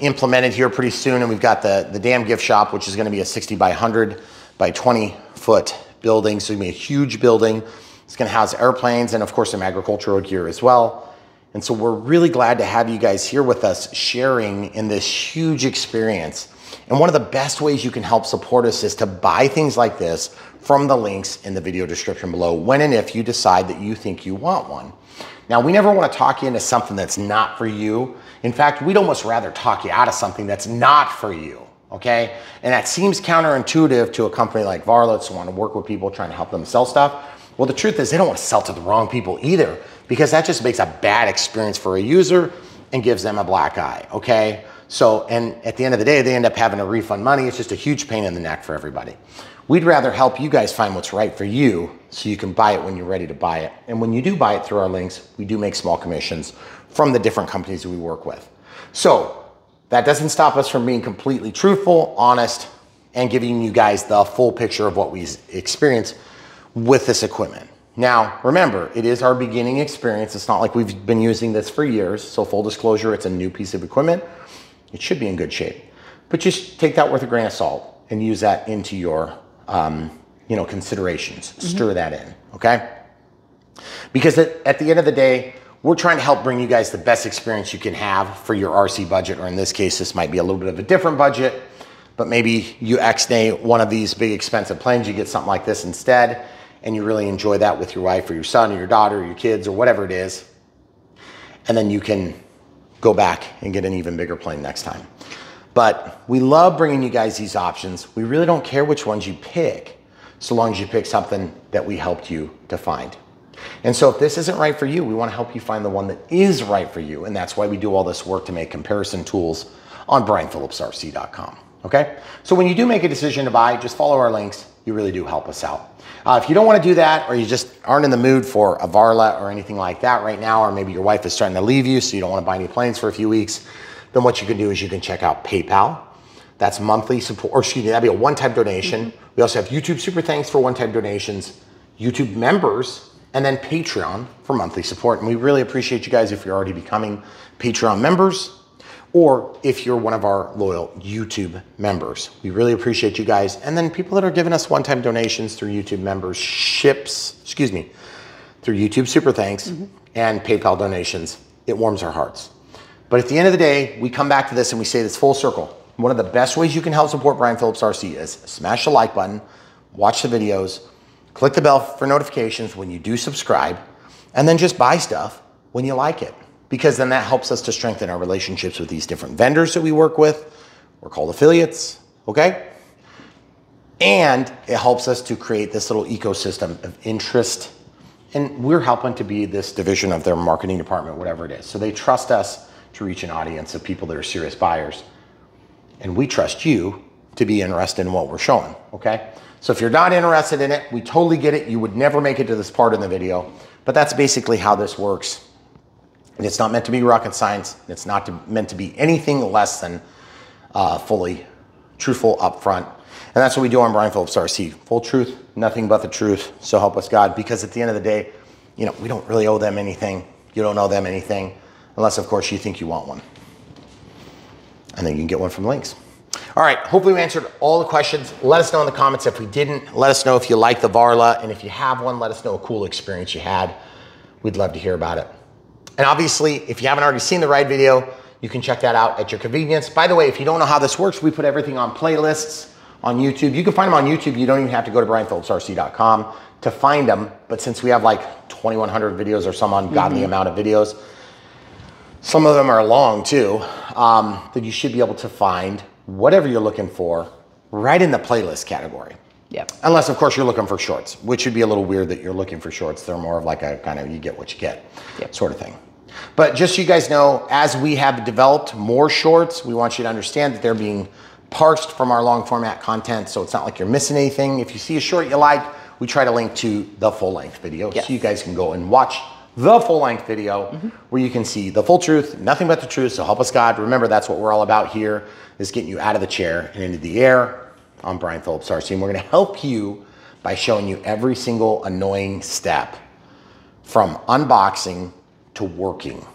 implemented here pretty soon, and we've got the dam gift shop, which is going to be a 60 by 100 by 20 foot building. So it's going to be a huge building. It's going to house airplanes and of course some agricultural gear as well. And so we're really glad to have you guys here with us sharing in this huge experience. And one of the best ways you can help support us is to buy things like this from the links in the video description below when and if you decide that you think you want one. Now, we never want to talk you into something that's not for you. In fact, we'd almost rather talk you out of something that's not for you, okay? And that seems counterintuitive to a company like Varla that's want to work with people trying to help them sell stuff. Well, the truth is they don't want to sell to the wrong people either, because that just makes a bad experience for a user and gives them a black eye, okay? So, and at the end of the day, they end up having to refund money. It's just a huge pain in the neck for everybody. We'd rather help you guys find what's right for you so you can buy it when you're ready to buy it. And when you do buy it through our links, we do make small commissions from the different companies that we work with. So that doesn't stop us from being completely truthful, honest, and giving you guys the full picture of what we experience with this equipment. Now, remember, it is our beginning experience. It's not like we've been using this for years. So full disclosure, it's a new piece of equipment. It should be in good shape, but just take that with a grain of salt and use that into your considerations. Stir that in, okay? Because at the end of the day, we're trying to help bring you guys the best experience you can have for your RC budget, or in this case, this might be a little bit of a different budget, but maybe you ex-nay one of these big expensive planes, you get something like this instead, and you really enjoy that with your wife or your son or your daughter or your kids or whatever it is, and then you can go back and get an even bigger plane next time. But we love bringing you guys these options. We really don't care which ones you pick, so long as you pick something that we helped you to find. And so if this isn't right for you, we want to help you find the one that is right for you. And that's why we do all this work to make comparison tools on brianphillipsrc.com. Okay? So when you do make a decision to buy, just follow our links. You really do help us out. If you don't want to do that, or you just aren't in the mood for a Varla or anything like that right now, or maybe your wife is starting to leave you, so you don't want to buy any planes for a few weeks, then what you can do is you can check out PayPal. That's monthly support, or excuse me, that'd be a one-time donation. We also have YouTube Super Thanks for one-time donations, YouTube members, and then Patreon for monthly support. And we really appreciate you guys if you're already becoming Patreon members, or if you're one of our loyal YouTube members. We really appreciate you guys. And then people that are giving us one-time donations through YouTube memberships, through YouTube Super Thanks and PayPal donations, it warms our hearts. But at the end of the day, we come back to this and we say this full circle. One of the best ways you can help support Brian Phillips RC is smash the like button, watch the videos, click the bell for notifications when you do subscribe, and then just buy stuff when you like it. Because then that helps us to strengthen our relationships with these different vendors that we work with. We're called affiliates, okay? And it helps us to create this little ecosystem of interest. And we're helping to be this division of their marketing department, whatever it is. So they trust us to reach an audience of people that are serious buyers. And we trust you to be interested in what we're showing, okay? So if you're not interested in it, we totally get it. You would never make it to this part in the video, but that's basically how this works. And it's not meant to be rocket science. It's not meant to be anything less than fully truthful upfront. And that's what we do on Brian Phillips RC. Full truth, nothing but the truth. So help us God. Because at the end of the day, you know, we don't really owe them anything. You don't owe them anything. Unless, of course, you think you want one. And then you can get one from links. All right, hopefully we answered all the questions. Let us know in the comments if we didn't. Let us know if you like the Varla. And if you have one, let us know a cool experience you had. We'd love to hear about it. And obviously, if you haven't already seen the ride video, you can check that out at your convenience. By the way, if you don't know how this works, we put everything on playlists on YouTube. You can find them on YouTube. You don't even have to go to brianphillipsrc.com to find them. But since we have like 2,100 videos or some ungodly amount of videos, some of them are long too, that you should be able to find whatever you're looking for right in the playlist category. Yep. Unless, of course, you're looking for shorts, which would be a little weird that you're looking for shorts. They're more of like a kind of you get what you get sort of thing. But just so you guys know, as we have developed more shorts, we want you to understand that they're being parsed from our long format content. So it's not like you're missing anything. If you see a short you like, we try to link to the full length video. So you guys can go and watch the full length video where you can see the full truth, nothing but the truth. So help us God. Remember, that's what we're all about here, is getting you out of the chair and into the air. I'm Brian Phillips RC, and we're going to help you by showing you every single annoying step from unboxing to working,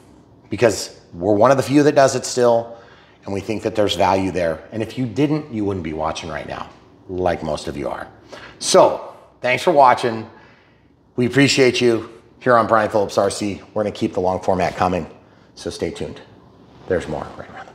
because we're one of the few that does it still, and we think that there's value there. And if you didn't, you wouldn't be watching right now, like most of you are. So thanks for watching. We appreciate you here on Brian Phillips RC. We're going to keep the long format coming, so stay tuned. There's more right around.